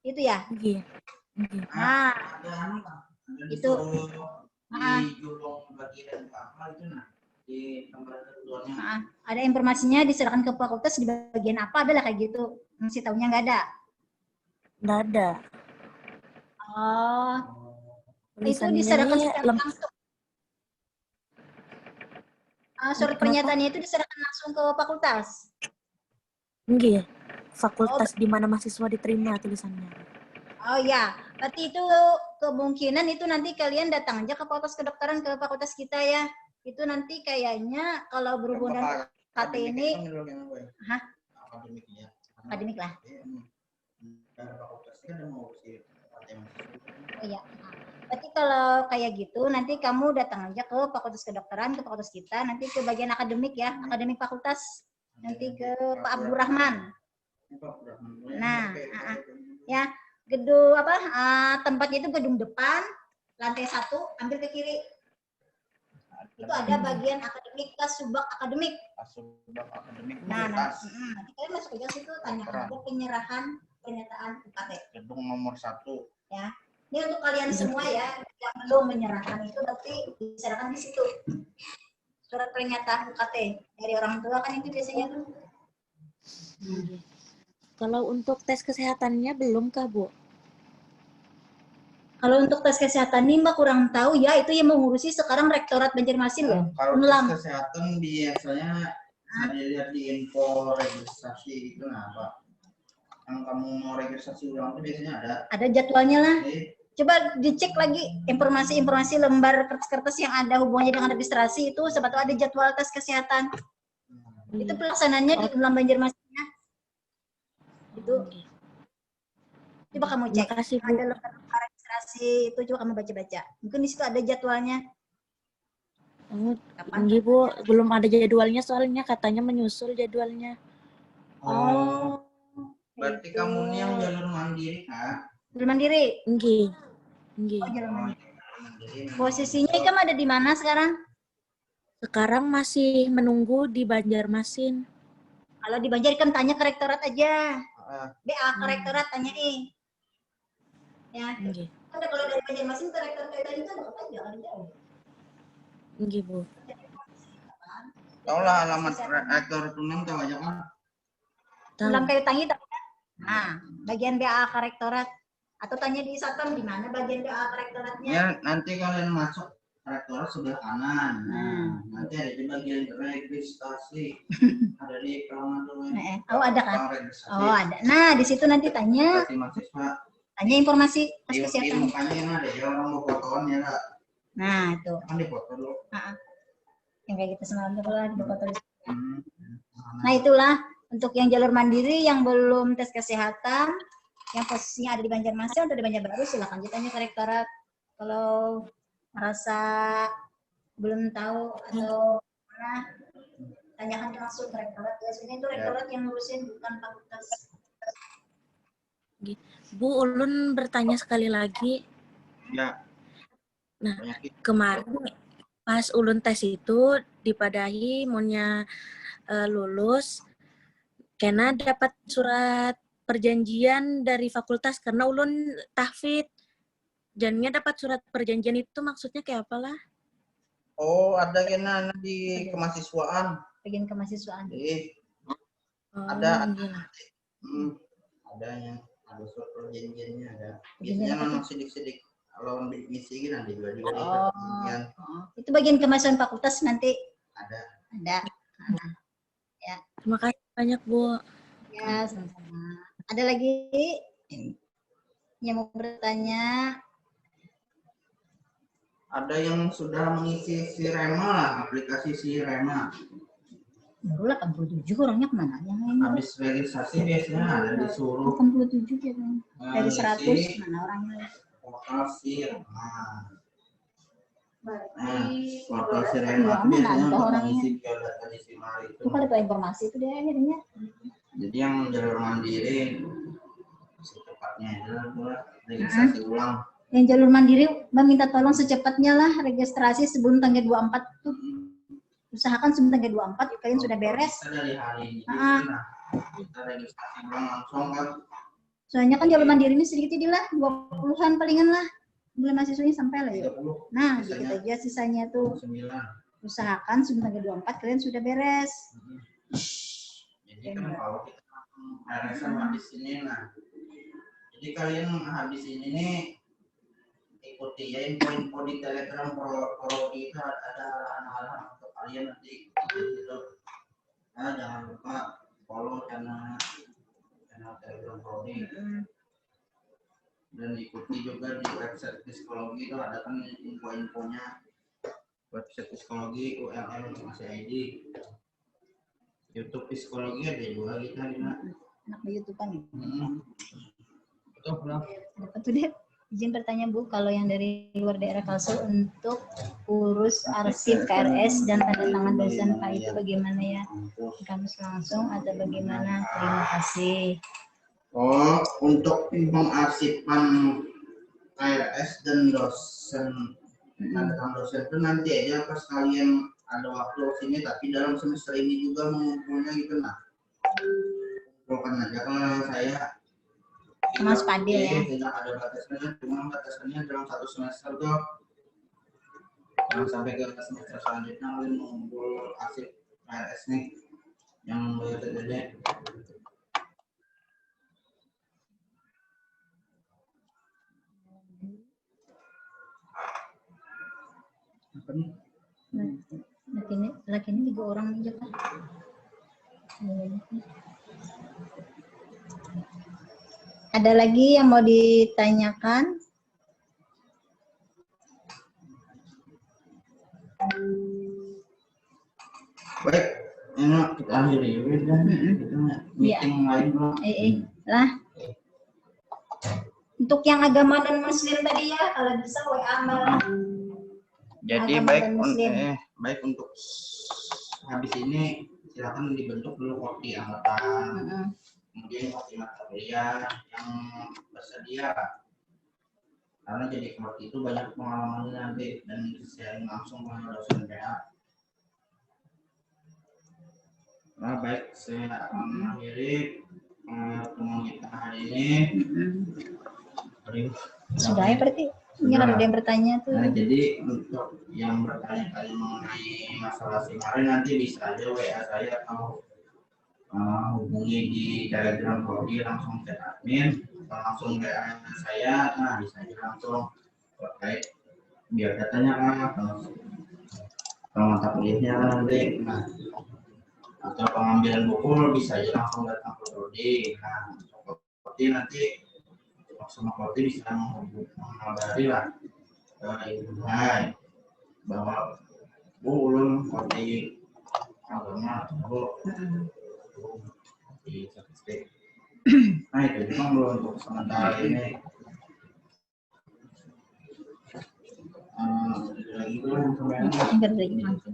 Itu ya? Iya. Nah, itu. Ada informasinya diserahkan ke fakultas di bagian apa adalah kayak gitu. Masih tahunya nggak ada? Nggak ada. Oh, itu diserahkan langsung. Surat pernyataannya itu diserahkan langsung ke fakultas. Enggak, fakultas di mana mahasiswa diterima tulisannya. Oh ya, berarti itu kemungkinan itu nanti kalian datang aja ke fakultas kedokteran ke fakultas kita ya. Itu nanti kayaknya kalau berhubungan KT ini, akademik lah. Oh iya. Berarti kalau kayak gitu nanti kamu datang aja ke fakultas kedokteran, ke fakultas kita, nanti ke bagian akademik ya, akademik fakultas, nanti ke Pak Abdurrahman. Nah, ya gedung apa? Tempatnya itu gedung depan, lantai 1, ambil ke kiri. Itu ada bagian akademik, subak akademik. Nah, nanti kalian masuk aja situ, tanya aja penyerahan pernyataan UKT. Gedung nomor 1. Ya. Ini untuk kalian semua ya, yang belum menyerahkan itu berarti diserahkan di situ. Surat pernyataan UKT dari orang tua kan itu biasanya tuh. Kalau untuk tes kesehatannya belum kah, Bu? Kalau untuk tes kesehatan nih Mbak kurang tahu ya, itu yang mengurusi sekarang Rektorat Banjarmasin loh. Kalau Unlam. tes kesehatan biasanya bisa dilihat di info registrasi gitu, nah Pak. Yang kamu mau registrasi ulang itu biasanya ada. Ada jadwalnya lah. Jadi, Coba dicek lagi informasi-informasi lembar kertas-kertas yang ada hubungannya dengan registrasi itu, siapa tahu ada jadwal tes kesehatan. Itu pelaksanaannya di Unlam Banjarmasin ya. Itu. Coba kamu cek. Makasih, Bu. Ada lembar registrasi itu, coba kamu baca-baca. Mungkin di situ ada jadwalnya. Enggak, Bu. Belum ada jadwalnya soalnya katanya menyusul jadwalnya. Oh. berarti kamu ini yang jalur mandiri, Kak? Jalur mandiri? Enggak. Enggak. Oh, jalur mandiri. Posisinya Ikam ada di mana sekarang? Sekarang masih menunggu di Banjarmasin. Kalau di Banjar Ikam tanya ke rektorat aja. BA ke rektorat tanyain. Ya. Enggak. Ada kalau dari Banjarmasin ke rektorat tadi itu dekat aja, kan jauh. Enggak, Bu. Tahu lah alamat rektor Unlam tahu aja kan? Unlam Kayu Tangi tahu kan? Nah, bagian BA ke rektorat. Atau tanya di Satpam di mana bagian BA ke rektoratnya. Ya, nanti kalian masuk rektorat sebelah kanan. Nah, nanti ada di bagian registrasi. Ada di kamar tuh. Oh, ada kan? Oh, ada. Nah, di situ nanti tanya. Mahasiswa. Tanya informasi tes Di kesehatan. mukanya yang ada ya orang mau fotoan ya, Kak. Nah, itu. Kan dipoto dulu. Yang kayak gitu semalam tuh lah di foto. Nah, itulah untuk yang jalur mandiri yang belum tes kesehatan, yang posisinya ada di Banjarmasin atau di Banjarbaru, silakan tanya ke rektorat. Kalau merasa belum tahu atau mana, tanyakan langsung ke rektorat. Biasanya itu rektorat yang ngurusin, bukan fakultas. Bu, Ulun bertanya sekali lagi. Ya. Nah, kemarin pas Ulun tes itu dipadahi maunya lulus, karena dapat surat perjanjian dari fakultas karena Ulun tahfidz. Jadinya dapat surat perjanjian itu maksudnya kayak apalah? Oh, ada kena di kemahasiswaan. Bagian kemahasiswaan. Ada. Ada yang ada surat perjanjiannya ada. Biasanya memang sidik-sidik. Kalau misi nanti juga perjanjian. Itu bagian kemahasiswaan fakultas nanti. Ada. Ya. Terima kasih banyak, Bu. Ya, sama-sama. Ada lagi yang mau bertanya? Ada yang sudah mengisi Sirema lah, aplikasi Sirema. Baru 87 orangnya kemana? Yang ini? Habis registrasi biasanya ada disuruh 87 ya kan? Dari 100 ngisi mana orangnya? portal Sirema. Nah, Iya, portal Sirema itu biasanya nambah untuk orangnya. mengisi biodata di Simari itu. Itu kalau ada informasi itu dia akhirnya. Jadi yang jalur mandiri secepatnya adalah registrasi ulang. Yang jalur mandiri, Mbak minta tolong secepatnya lah registrasi sebelum tanggal 24 tuh. Usahakan sebelum tanggal 24 kalian sudah beres. Kita dari hari ini kita registrasi ulang langsung kan. Soalnya kan jalur mandiri ini sedikit lah, 20-an palingan lah. Mulai mahasiswanya sampai lah ya. Nah, gitu aja sisanya tuh. 9. Usahakan sebelum tanggal 24 kalian sudah beres. Jadi kan kalau kita beresan habis ini, nah, jadi kalian habis ini nih ikuti ya info-info di Telegram Prodi itu ada arahan-arahan untuk kalian nanti gitu. Nah, jangan lupa follow channel Telegram Prodi dan ikuti juga di website psikologi itu ada kan info-infonya, website psikologi ULM masih ID. YouTube psikologi ada juga kita di mana? Anak di YouTube kan. Betul, Dapat tuh deh. Izin bertanya Bu, kalau yang dari luar daerah Kalsel untuk urus arsip KRS dan tanda tangan dosen Pak itu bagaimana ya? Kamus langsung atau bagaimana? Terima kasih. Oh, untuk pengarsipan KRS dan dosen, tanda tangan dosen itu nanti aja pas kalian ada waktu sini, tapi dalam semester ini juga mengumpulnya gitu nah. Kumpulkan aja kalau saya Mas Pade ya. Tidak ada batasannya, cuma batasannya dalam 1 semester tuh jangan sampai ke semester selanjutnya kalian mengumpul arsip PLS nih yang gede. Apa nih? Laki ini 3 orang aja kan. Ada lagi yang mau ditanyakan? Baik, ini kita akhiri dan kita meeting lain dulu. Lah. Untuk yang agama dan muslim tadi ya, kalau bisa WA malah. Jadi agama dan muslim. baik untuk habis ini silakan dibentuk dulu kopi angkatan. Kemudian kopi mata kuliah yang bersedia. Karena jadi kopi itu banyak pengalamannya nanti dan sharing langsung dengan dosen PA. Nah, baik, saya akan mengakhiri pertemuan kita hari ini. Sudah ya berarti? Ini ada yang bertanya tuh. Nah, jadi untuk yang bertanya-tanya mengenai masalah Simari nanti bisa aja WA saya atau hubungi di Telegram Prodi langsung chat admin atau langsung WA saya. Nah, bisa aja langsung terkait biar datanya kalau mata kuliahnya nanti. Nah, atau pengambilan buku bisa aja langsung datang ke Prodi. Nah, Prodi nanti sama Prodi bisa mengabari lah ke Ibu Hai bahwa Bu ulun Prodi agama atau di statistik. Nah, itu cuma belum untuk sementara ini.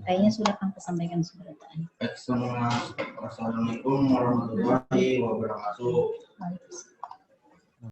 Kayaknya sudah kan kesampaikan sudah. Assalamualaikum warahmatullahi wabarakatuh.